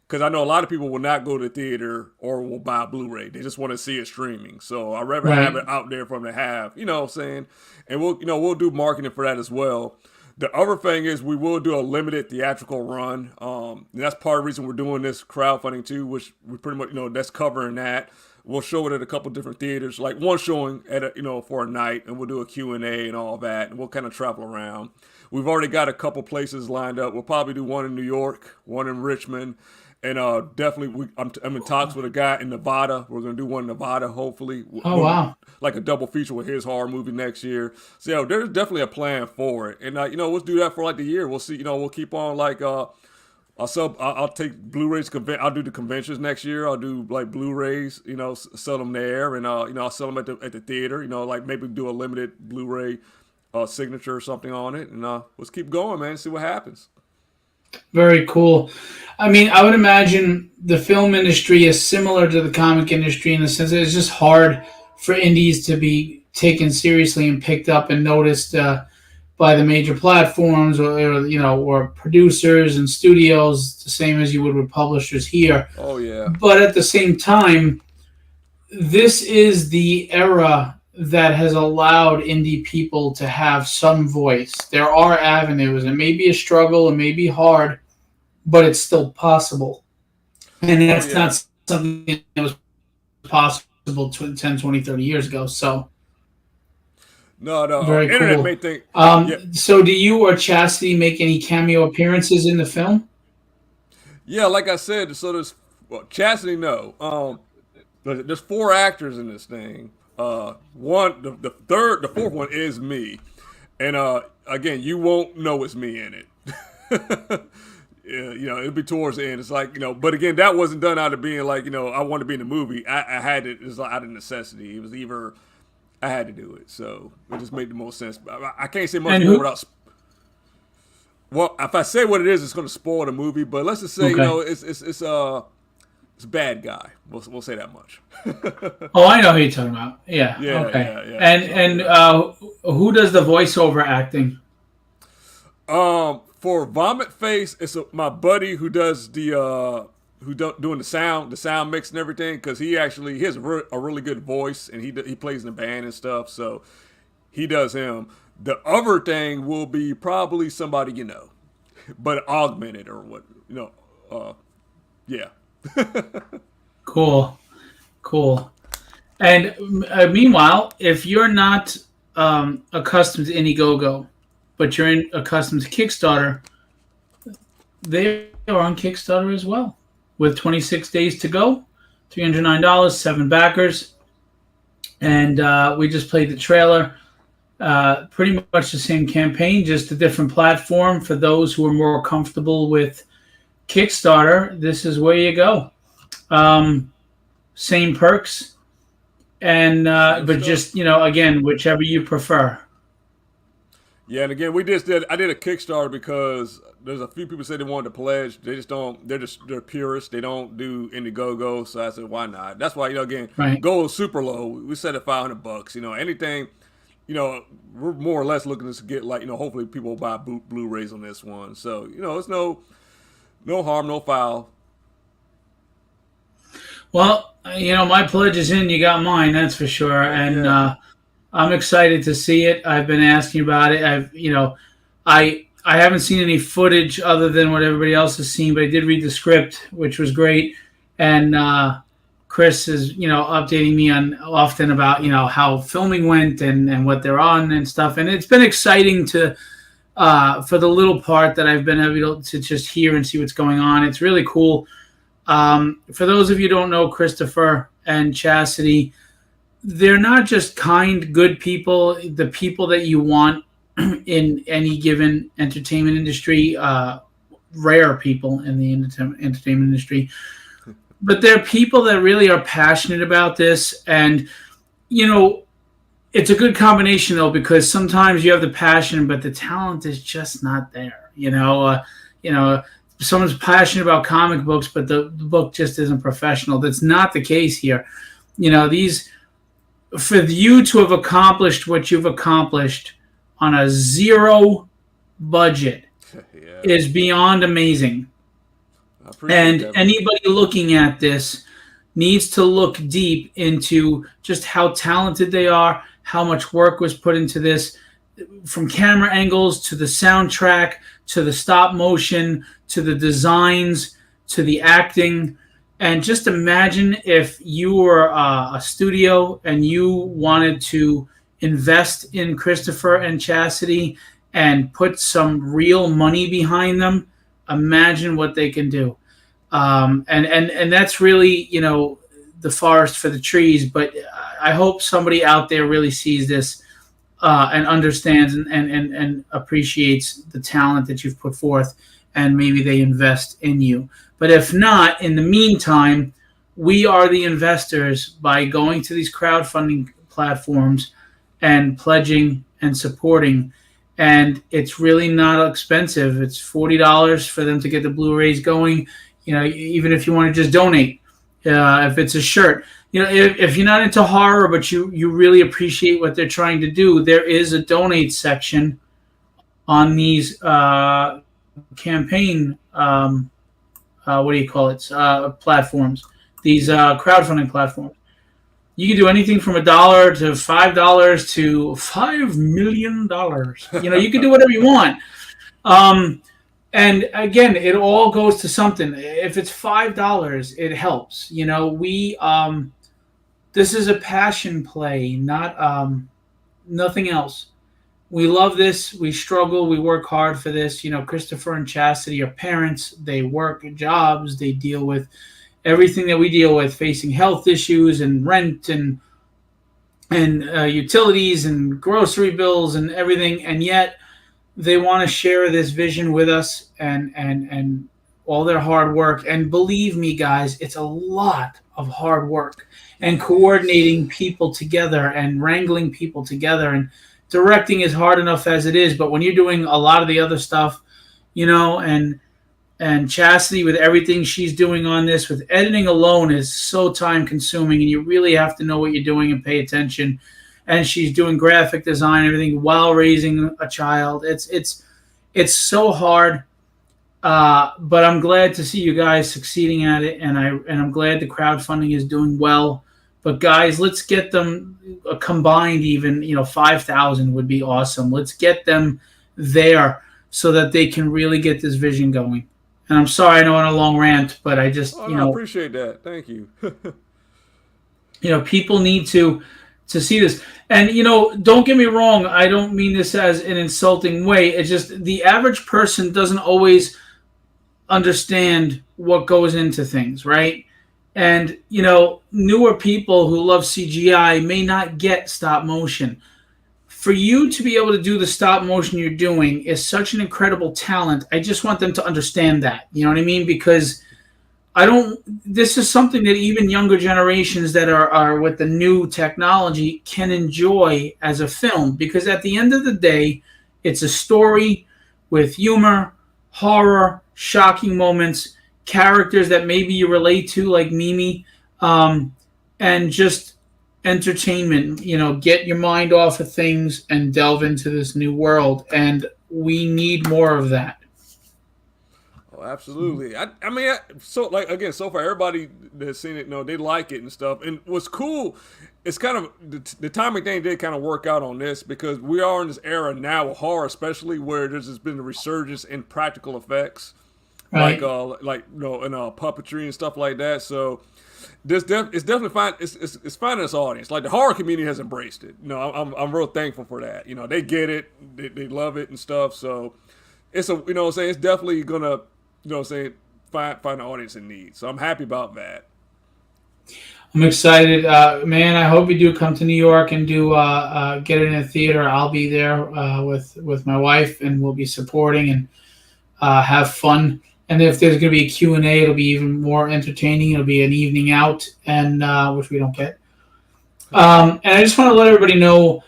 Because I know a lot of people will not go to the theater or will buy a Blu-ray. They just want to see it streaming. So I'd rather have it out there for them to have, you know what I'm saying? And we'll do marketing for that as well. The other thing is we will do a limited theatrical run. And that's part of the reason we're doing this crowdfunding too, which we pretty much, that's covering that. We'll show it at a couple different theaters, like one showing at for a night, and we'll do a Q&A and all that, and we'll kind of travel around. We've already got a couple places lined up. We'll probably do one in New York, one in Richmond. And definitely, I'm in talks with a guy in Nevada. We're going to do one in Nevada, hopefully. Oh, wow. Like a double feature with his horror movie next year. So, yeah, there's definitely a plan for it. And, we'll do that for like the year. We'll see, we'll keep on like, I'll take Blu-rays, I'll do the conventions next year. I'll do like Blu-rays, sell them there. And, I'll sell them at the theater, like maybe do a limited Blu-ray signature or something on it. And let's keep going, man, see what happens. Very cool. I mean, I would imagine the film industry is similar to the comic industry in the sense that it's just hard for indies to be taken seriously and picked up and noticed by the major platforms or producers and studios, the same as you would with publishers here. Oh, yeah. But at the same time, this is the era that has allowed indie people to have some voice. There are avenues. It may be a struggle, it may be hard, but it's still possible. And that's not something that was possible 10, 20, 30 years ago. So, no. Very Internet cool. may think. So do you or Chastity make any cameo appearances in the film? Yeah, like I said, so there's Chastity, no. There's 4 actors in this thing. The fourth one is me, and again, you won't know it's me in it. Yeah, it'll be towards the end. It's like but again, that wasn't done out of being like I want to be in the movie. I had it. It was out of necessity. It was either I had to do it, so it just made the most sense. I can't say much more without. Well, if I say what it is, it's going to spoil the movie. But let's just say okay. it's It's a bad guy. We'll say that much. Oh, I know who you're talking about. Yeah. Yeah, Okay. yeah. And who does the voiceover acting? For Vomit Face, it's my buddy who does the doing the sound mix and everything, because he has a really good voice, and he plays in the band and stuff, so he does him. The other thing will be probably somebody you know, but augmented or what yeah. Cool. And meanwhile, if you're not accustomed to Indiegogo, but you're accustomed to Kickstarter, they are on Kickstarter as well. With 26 days to go, $309, 7 backers. And we just played the trailer. Pretty much the same campaign, just a different platform. For those who are more comfortable with Kickstarter, this is where you go. Same perks. And but just, again, whichever you prefer. Yeah, and again, I did a Kickstarter because there's a few people say they wanted to pledge. They just don't. They're purists. They don't do Indiegogo. So I said, why not? That's why Right. goal is super low. We set at $500. Anything. We're more or less looking to get hopefully people will buy Blu-rays on this one. So it's no harm, no foul. Well, my pledge is in. You got mine, that's for sure. And I'm excited to see it. I've been asking about it. I haven't seen any footage other than what everybody else has seen, but I did read the script, which was great. And Chris is, updating me often about, how filming went and what they're on and stuff. And it's been exciting to, for the little part that I've been able to just hear and see what's going on. It's really cool. For those of you who don't know Christopher and Chastity, they're not just kind, good people, the people that you want in any given entertainment industry, rare people in the entertainment industry. But they're people that really are passionate about this. And, it's a good combination, though, because sometimes you have the passion, but the talent is just not there. Someone's passionate about comic books, but the book just isn't professional. That's not the case here. For you to have accomplished what you've accomplished on a zero budget is beyond amazing. And anybody looking at this needs to look deep into just how talented they are, how much work was put into this, from camera angles to the soundtrack, to the stop motion, to the designs, to the acting. And just imagine if you were a studio and you wanted to invest in Christopher and Chastity and put some real money behind them. Imagine what they can do. And that's really, the forest for the trees. But I hope somebody out there really sees this and understands and appreciates the talent that you've put forth, and maybe they invest in you. But if not, in the meantime, we are the investors by going to these crowdfunding platforms and pledging and supporting. And it's really not expensive. It's $40 for them to get the Blu-rays going. Even if you want to just donate, if it's a shirt, if you're not into horror, but you really appreciate what they're trying to do, there is a donate section on these campaign platforms, these crowdfunding platforms. You can do anything from $1 to $5 to $5 million. You can do whatever you want. And again, it all goes to something. If it's $5, it helps. This is a passion play, not nothing else. We love this. We struggle. We work hard for this. Christopher and Chastity are parents. They work jobs. They deal with everything that we deal with, facing health issues and rent and utilities and grocery bills and everything. And yet they want to share this vision with us and all their hard work. And believe me, guys, it's a lot of hard work and coordinating people together and wrangling people together, and directing is hard enough as it is. But when you're doing a lot of the other stuff, and And Chastity, with everything she's doing on this, with editing alone, is so time consuming, and you really have to know what you're doing and pay attention. And she's doing graphic design, everything while raising a child. It's so hard, but I'm glad to see you guys succeeding at it, and I'm glad the crowdfunding is doing well. But guys, let's get them combined. Even 5,000 would be awesome. Let's get them there so that they can really get this vision going. And I'm sorry, I know I'm on a long rant, but I just, I appreciate that. Thank you. People need to see this. And, don't get me wrong. I don't mean this as an insulting way. It's just the average person doesn't always understand what goes into things, right? And, newer people who love CGI may not get stop motion. For you to be able to do the stop motion you're doing is such an incredible talent. I just want them to understand that. You know what I mean? Because this is something that even younger generations that are with the new technology can enjoy as a film. Because at the end of the day, it's a story with humor, horror, shocking moments, characters that maybe you relate to, like Mimi, and just entertainment. Get your mind off of things and delve into this new world, and we need more of that. Oh, absolutely. I mean, so far everybody that's seen it, they like it and stuff. And what's cool, it's kind of the timing thing did kind of work out on this, because we are in this era now of horror, especially where there's just been a resurgence in practical effects, right. like in puppetry and stuff like that. So it's definitely fine. It's finding its audience. Like, the horror community has embraced it. I'm real thankful for that. They get it, they love it and stuff. So it's it's definitely gonna find an audience in need. So I'm happy about that. I'm excited, man. I hope you do come to New York and do get it in a theater. I'll be there with my wife, and we'll be supporting and have fun. And if there's going to be a Q&A, it'll be even more entertaining. It'll be an evening out, and which we don't get. And I just want to let everybody know,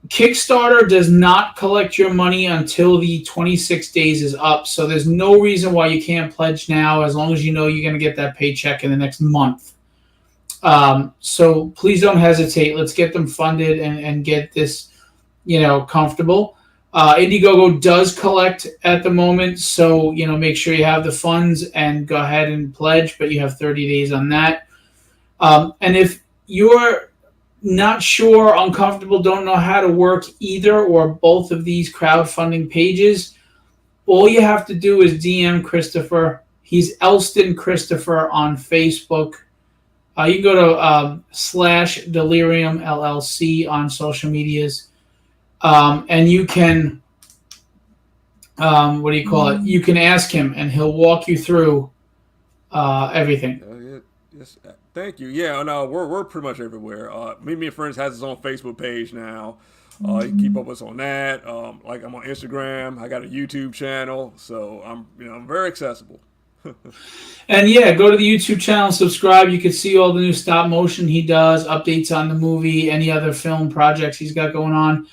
Kickstarter does not collect your money until the 26 days is up. So there's no reason why you can't pledge now, as long as you know you're going to get that paycheck in the next month. So please don't hesitate. Let's get them funded and get this, comfortable. Indiegogo does collect at the moment, so make sure you have the funds and go ahead and pledge, but you have 30 days on that. And if you're not sure, uncomfortable, don't know how to work either or both of these crowdfunding pages, all you have to do is DM Christopher. He's Elston Christopher on Facebook. You can go to /Delirium LLC on social medias. And you can, you can ask him, and he'll walk you through everything. Yes, thank you. Yeah, no, we're pretty much everywhere. Me and Friends has his own Facebook page now. You can keep up with us on that. Like, I'm on Instagram. I got a YouTube channel, so I'm very accessible. And yeah, go to the YouTube channel, subscribe. You can see all the new stop motion he does, updates on the movie, any other film projects he's got going on.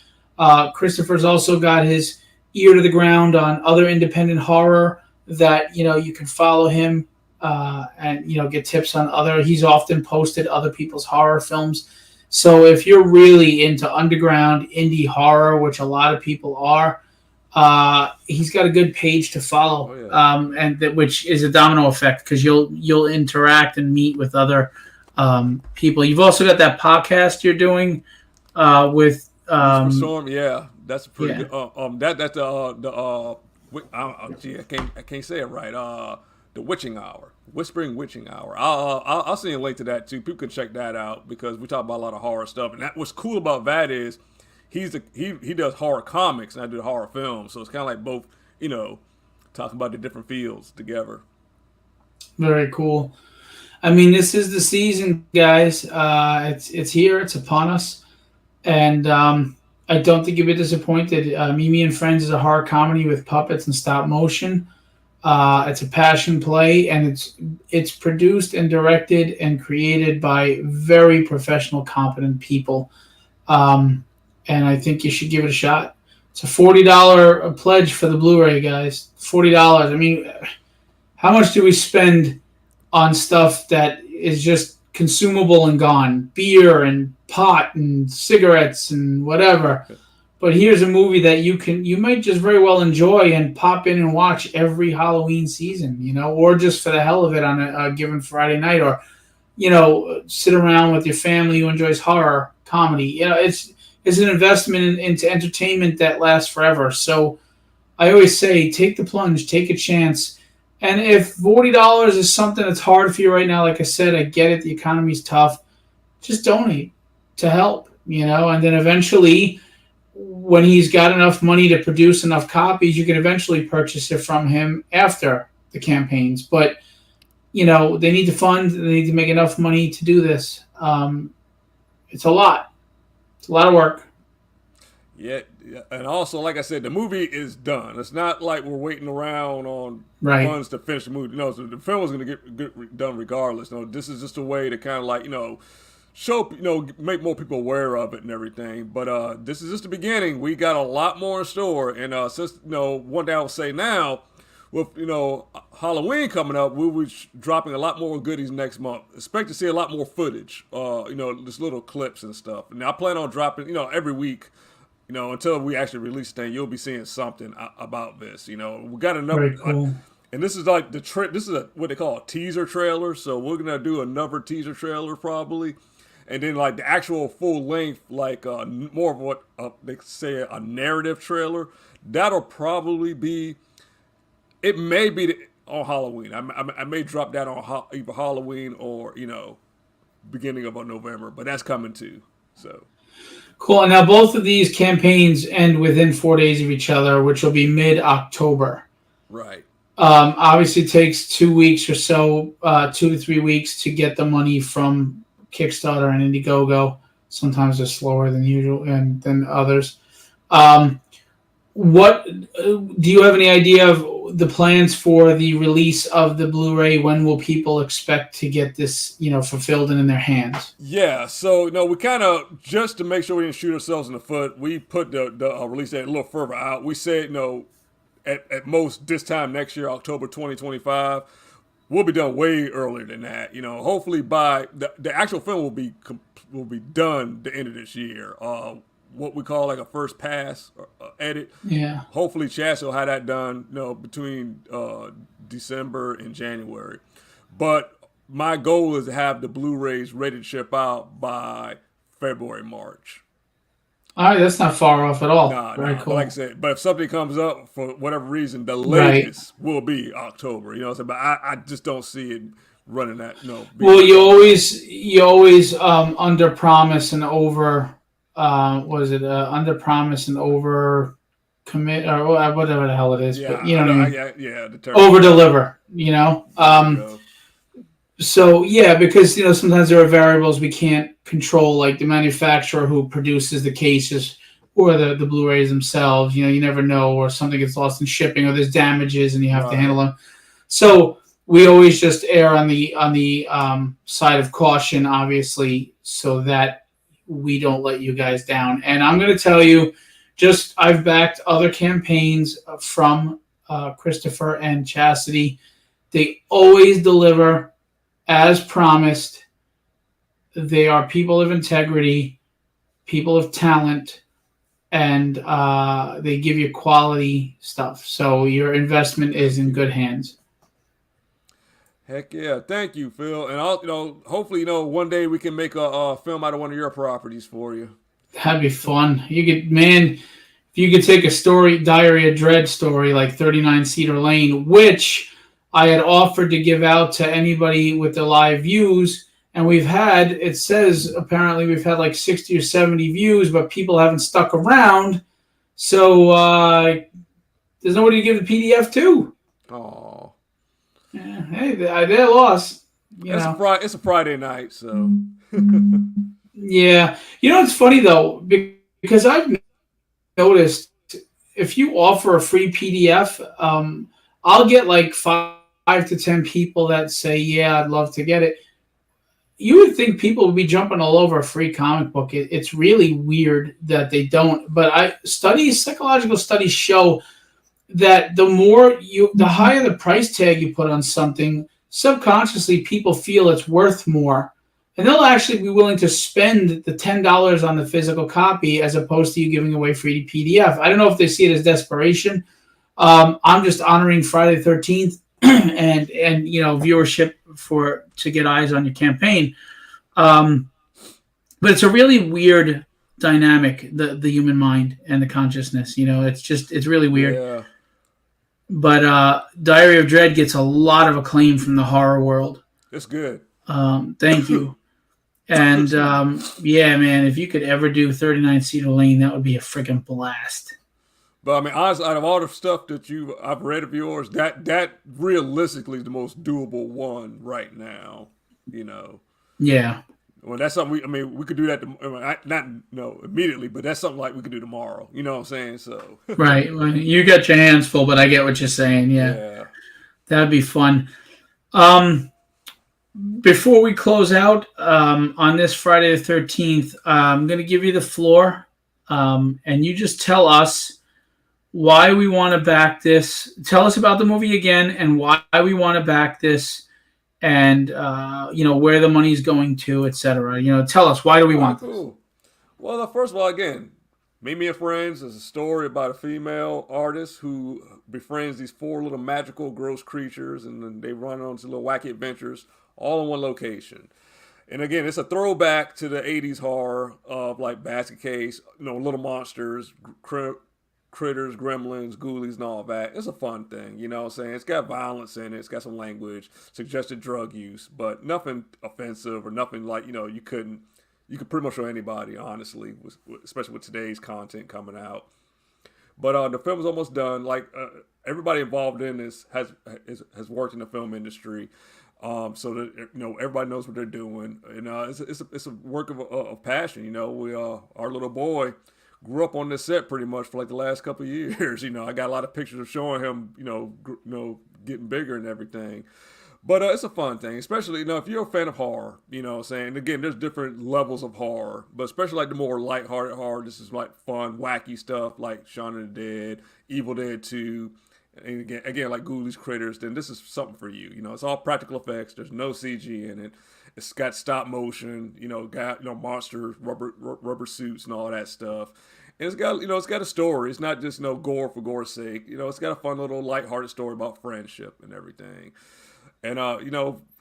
Christopher's also got his ear to the ground on other independent horror that you can follow him and get tips on other. He's often posted other people's horror films. So if you're really into underground indie horror, which a lot of people are, he's got a good page to follow. Oh, yeah. And which is a domino effect, because you'll interact and meet with other people. You've also got that podcast you're doing with Storm. Yeah, that's pretty good. I can't say it right. The Witching Hour, Whispering Witching Hour. I'll send you a link to that too. People can check that out, because we talk about a lot of horror stuff. And what's cool about that is he does horror comics, and I do horror films. So it's kind of like both, talking about the different fields together. Very cool. I mean, this is the season, guys. It's here. It's upon us. And I don't think you'll be disappointed. Mimi and Friends is a horror comedy with puppets and stop motion. It's a passion play, and it's produced and directed and created by very professional, competent people. And I think you should give it a shot. It's a $40 pledge for the Blu-ray, guys. $40. I mean, How much do we spend on stuff that is just consumable and gone? Beer and pot and cigarettes and whatever. But here's a movie that you might just very well enjoy and pop in and watch every Halloween season, or just for the hell of it on a given Friday night, or sit around with your family who enjoys horror comedy. It's an investment into entertainment that lasts forever. So I always say, take the plunge, take a chance. And if $40 is something that's hard for you right now, like I said, I get it. The economy's tough. Just donate to help, and then eventually, when he's got enough money to produce enough copies, you can eventually purchase it from him after the campaigns. But, they need to fund, they need to make enough money to do this. It's a lot. It's a lot of work. Yeah, and also, like I said, the movie is done. It's not like we're waiting around on Right. funds to finish the movie. No, so the film was going to get done regardless. This is just a way to kind of like, show, make more people aware of it and everything. But this is just the beginning. We got a lot more in store. And since, one thing I will say now, with, Halloween coming up, we'll be dropping a lot more goodies next month. Expect to see a lot more footage, just little clips and stuff. And I plan on dropping, every week, until we actually release the thing, you'll be seeing something about this. We got enough. Very cool. And this is like this is what they call a teaser trailer. So we're going to do another teaser trailer probably. And then like the actual full length, like more of what they say a narrative trailer, that'll probably be, it may be on Halloween. I may drop that on either Halloween or, beginning of November, but that's coming too. So. Cool. And now both of these campaigns end within 4 days of each other, which will be mid-October. Right. Obviously it takes 2 weeks or so, 2 to 3 weeks to get the money from Kickstarter and Indiegogo. Sometimes they're slower than usual and than others. What do you have any idea of the plans for the release of the Blu-ray? When will people expect to get this, fulfilled and in their hands? Yeah, so we kind of, just to make sure we didn't shoot ourselves in the foot, we put the release date a little further out. We said, at most this time next year, October 2025. We'll be done way earlier than that. Hopefully by the actual film will be done the end of this year. What we call like a first pass edit. Yeah. Hopefully Chas will have that done, between December and January. But my goal is to have the Blu-rays ready to ship out by February, March. All right, that's not far off at all. Very cool. But like I said, but if something comes up for whatever reason, the latest will be October. But I just don't see it running that. Well, you always under promise and over. Under promise and over commit or whatever the hell it is? Yeah, but you know what I mean. Yeah, the term. Over deliver. So yeah, because sometimes there are variables we can't control, like the manufacturer who produces the cases or the Blu-rays themselves. You never know, or something gets lost in shipping, or there's damages and you have to handle them. So we always just err on the side of caution, obviously, so that we don't let you guys down. And I'm going to tell you, I've backed other campaigns from Christopher and Chastity. They always deliver as promised. They are people of integrity, people of talent, and they give you quality stuff. So your investment is in good hands. Heck yeah. Thank you, Phil. And I'll, hopefully, one day we can make a film out of one of your properties for you. That'd be fun. If you could take a story, Diary of Dread story, like 39 Cedar Lane, which I had offered to give out to anybody with the live views, and it says apparently we've had like 60 or 70 views, but people haven't stuck around. So there's nobody to give the PDF to. Oh. Yeah, hey, they're lost. It's a Friday night, so. Yeah. It's funny, though, because I've noticed if you offer a free PDF, I'll get like 5 to 10 people that say, yeah, I'd love to get it. You would think people would be jumping all over a free comic book. It's really weird that they don't. But psychological studies show that the higher the price tag you put on something, subconsciously people feel it's worth more. And they'll actually be willing to spend the $10 on the physical copy as opposed to you giving away free PDF. I don't know if they see it as desperation. I'm just honoring Friday the 13th and viewership to get eyes on your campaign. But it's a really weird dynamic, the human mind and the consciousness. It's really weird. Yeah. But Diary of Dread gets a lot of acclaim from the horror world. It's good. Thank you. And yeah, man, if you could ever do 39 Cedar Lane, that would be a freaking blast. But I mean, honestly, out of all the stuff that I've read of yours, that realistically is the most doable one right now. Yeah. Well, that's something we could do that. Not immediately, but that's something like we could do tomorrow. You know what I'm saying? So. Right. Well, you got your hands full, but I get what you're saying. Yeah. That'd be fun. Before we close out on this Friday the 13th, I'm going to give you the floor, and you just tell us why we want to back this. Tell us about the movie again and why we want to back this, and where the money's going to, etc. Tell us, why do we want this? Well, first of all, again, Meet Me and Friends is a story about a female artist who befriends these 4 little magical, gross creatures, and then they run on some little wacky adventures, all in one location. And again, it's a throwback to the 80s horror of like Basket Case, little monsters, critters, gremlins, ghoulies, and all that. It's a fun thing, you know what I'm saying? It's got violence in it, it's got some language, suggested drug use, but nothing offensive or nothing like, you could pretty much show anybody, honestly, especially with today's content coming out. But the film is almost done. Like everybody involved in this has worked in the film industry. So that everybody knows what they're doing, and it's a work of passion. Our little boy grew up on this set pretty much for like the last couple of years. I got a lot of pictures of showing him, getting bigger and everything. But it's a fun thing, especially if you're a fan of horror. What I'm saying? And again, there's different levels of horror, but especially like the more lighthearted horror. This is like fun, wacky stuff like Shaun of the Dead, Evil Dead 2. And again, like Ghoulies, Critters, then this is something for you. It's all practical effects. There's no CG in it. It's got stop motion. Got monsters, rubber suits, and all that stuff. And it's got a story. It's not just gore for gore's sake. It's got a fun little lighthearted story about friendship and everything. And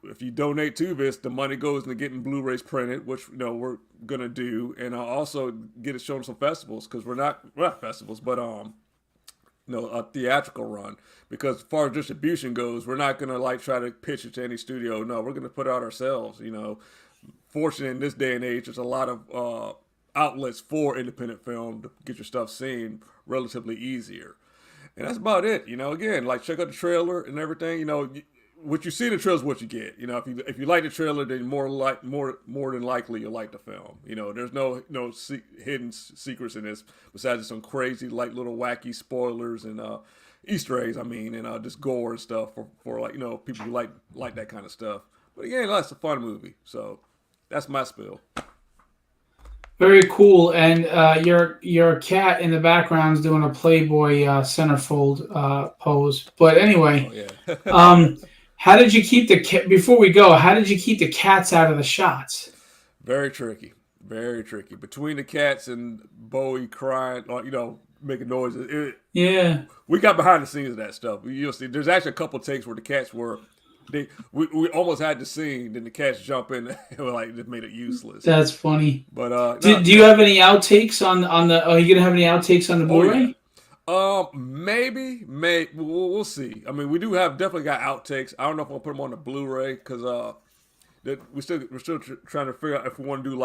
if you donate to this, the money goes into getting Blu-rays printed, which we're gonna do, and also get it shown at some festivals because we're not festivals, but a theatrical run, because as far as distribution goes, we're not gonna try to pitch it to any studio. No, we're gonna put it out ourselves. Fortunately in this day and age, there's a lot of outlets for independent film to get your stuff seen relatively easier, and that's about it. Again, check out the trailer and everything. What you see in the trailer is what you get. If you like the trailer, then more than likely you'll like the film. There's no hidden secrets in this besides some crazy little wacky spoilers and Easter eggs. And just gore and stuff for people who like that kind of stuff. But again, that's a fun movie. So that's my spill. Very cool. And your cat in the background is doing a Playboy centerfold pose. But anyway. Oh, yeah. How did you keep before we go, how did you keep the cats out of the shots? Very tricky. Very tricky. Between the cats and Bowie crying, making noises. Yeah. We got behind the scenes of that stuff. You'll see. There's actually a couple of takes where the cats were, we almost had the scene, then the cats jump in and just made it useless. That's funny. But do you have any outtakes on the? Are you gonna have any outtakes on the Blu-ray? Yeah. Maybe we'll see. We definitely got outtakes. I don't know if I'll put them on the Blu-ray because we're still trying to figure out if we want to do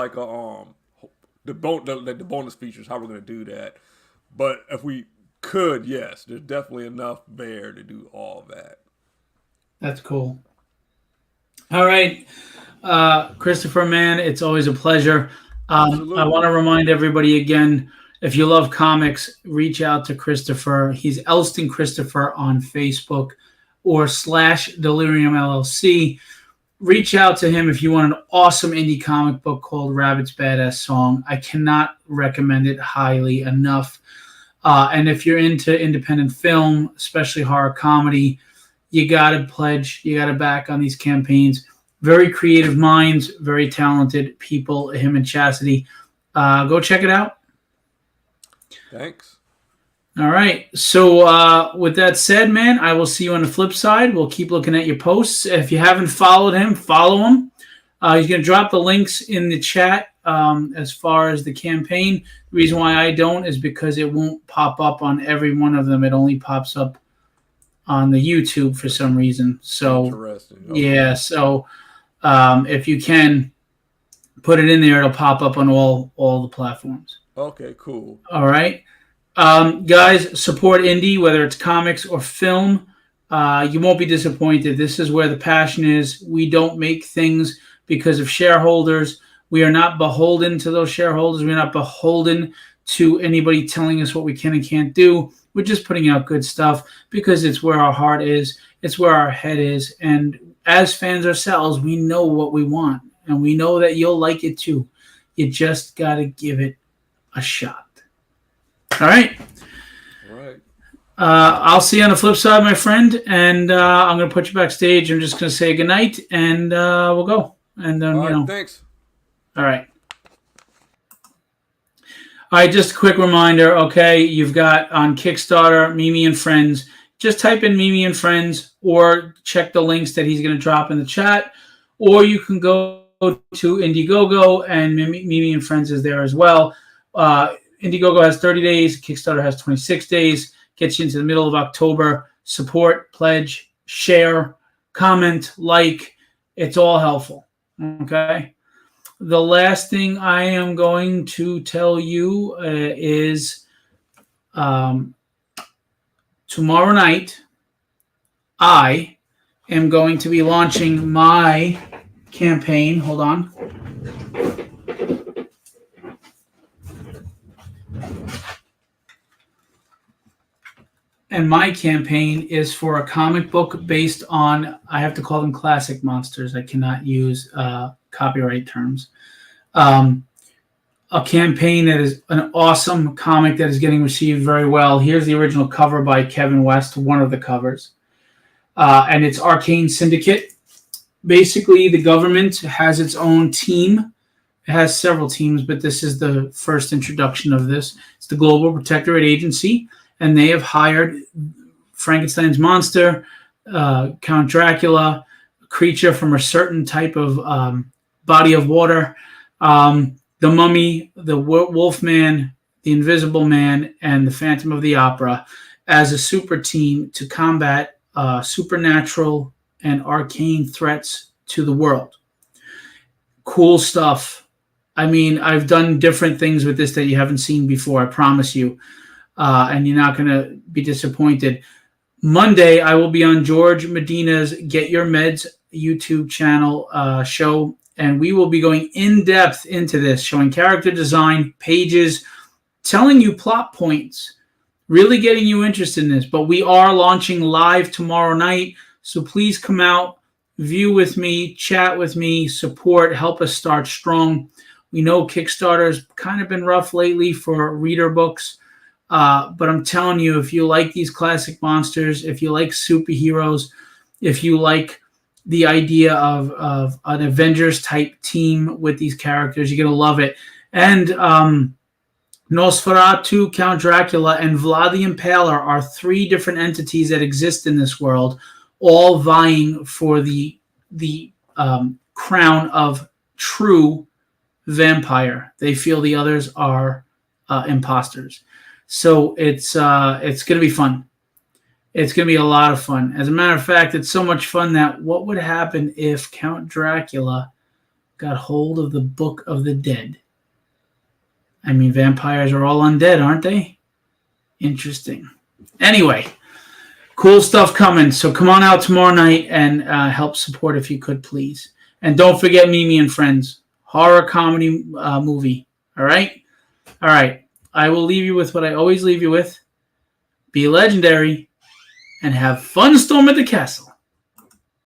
the bonus features, how we're going to do that. But if we could, yes, there's definitely enough there to do all that. That's cool. All right, Christopher, man, it's always a pleasure. I want to remind everybody again. If you love comics, reach out to Christopher. He's Elston Christopher on Facebook or /Delirium LLC. Reach out to him if you want an awesome indie comic book called Rabbit's Badass Song. I cannot recommend it highly enough. And if you're into independent film, especially horror comedy, you got to pledge, you got to back on these campaigns. Very creative minds, very talented people, him and Chastity. Go check it out. Thanks. All right. So with that said, man, I will see you on the flip side. We'll keep looking at your posts. If you haven't followed him, follow him. He's going to drop the links in the chat as far as the campaign. The reason why I don't is because it won't pop up on every one of them. It only pops up on the YouTube for some reason. So, interesting. Okay. Yeah. So if you can put it in there, it'll pop up on all the platforms. Okay, cool. All right. Guys, support indie, whether it's comics or film. You won't be disappointed. This is where the passion is. We don't make things because of shareholders. We are not beholden to those shareholders. We're not beholden to anybody telling us what we can and can't do. We're just putting out good stuff because it's where our heart is. It's where our head is. And as fans ourselves, we know what we want. And we know that you'll like it too. You just got to give it a shot. All right. All right. I'll see you on the flip side, my friend. And I'm going to put you backstage. I'm just going to say goodnight, and we'll go. And then, All right, thanks. All right. All right, just a quick reminder, okay? You've got on Kickstarter, Mimi and Friends. Just type in Mimi and Friends or check the links that he's going to drop in the chat. Or you can go to Indiegogo, and Mimi and Friends is there as well. Indiegogo has 30 days. Kickstarter has 26 days. Gets you into the middle of October. Support, pledge, share, comment, like. It's all helpful, okay? The last thing I am going to tell you is tomorrow night, I am going to be launching my campaign. Hold on. And my campaign is for a comic book based on, I have to call them classic monsters. I cannot use copyright terms. A campaign that is an awesome comic that is getting received very well. Here's the original cover by Kevin West, one of the covers. And it's Arcane Syndicate. Basically, the government has its own team. It has several teams, but this is the first introduction of this. It's the Global Protectorate Agency. And they have hired Frankenstein's monster, Count Dracula, a creature from a certain type of body of water, the Mummy, the Wolfman, the Invisible Man, and the Phantom of the Opera as a super team to combat supernatural and arcane threats to the world. Cool stuff. I mean, I've done different things with this that you haven't seen before, I promise you. And you're not going to be disappointed. Monday, I will be on George Medina's Get Your Meds YouTube channel show, and we will be going in-depth into this, showing character design, pages, telling you plot points, really getting you interested in this. But we are launching live tomorrow night, so please come out, view with me, chat with me, support, help us start strong. We know Kickstarter's kind of been rough lately for reader books. But I'm telling you, if you like these classic monsters, if you like superheroes, if you like the idea of an Avengers-type team with these characters, you're going to love it. And Nosferatu, Count Dracula, and Vlad the Impaler are three different entities that exist in this world, all vying for the crown of true vampire. They feel the others are imposters. So it's going to be fun. It's going to be a lot of fun. As a matter of fact, it's so much fun that what would happen if Count Dracula got hold of the Book of the Dead? I mean, vampires are all undead, aren't they? Interesting. Anyway, cool stuff coming. So come on out tomorrow night and help support if you could, please. And don't forget Mimi and Friends. Horror comedy movie. All right? All right. I will leave you with what I always leave you with. Be legendary and have fun storm at the castle.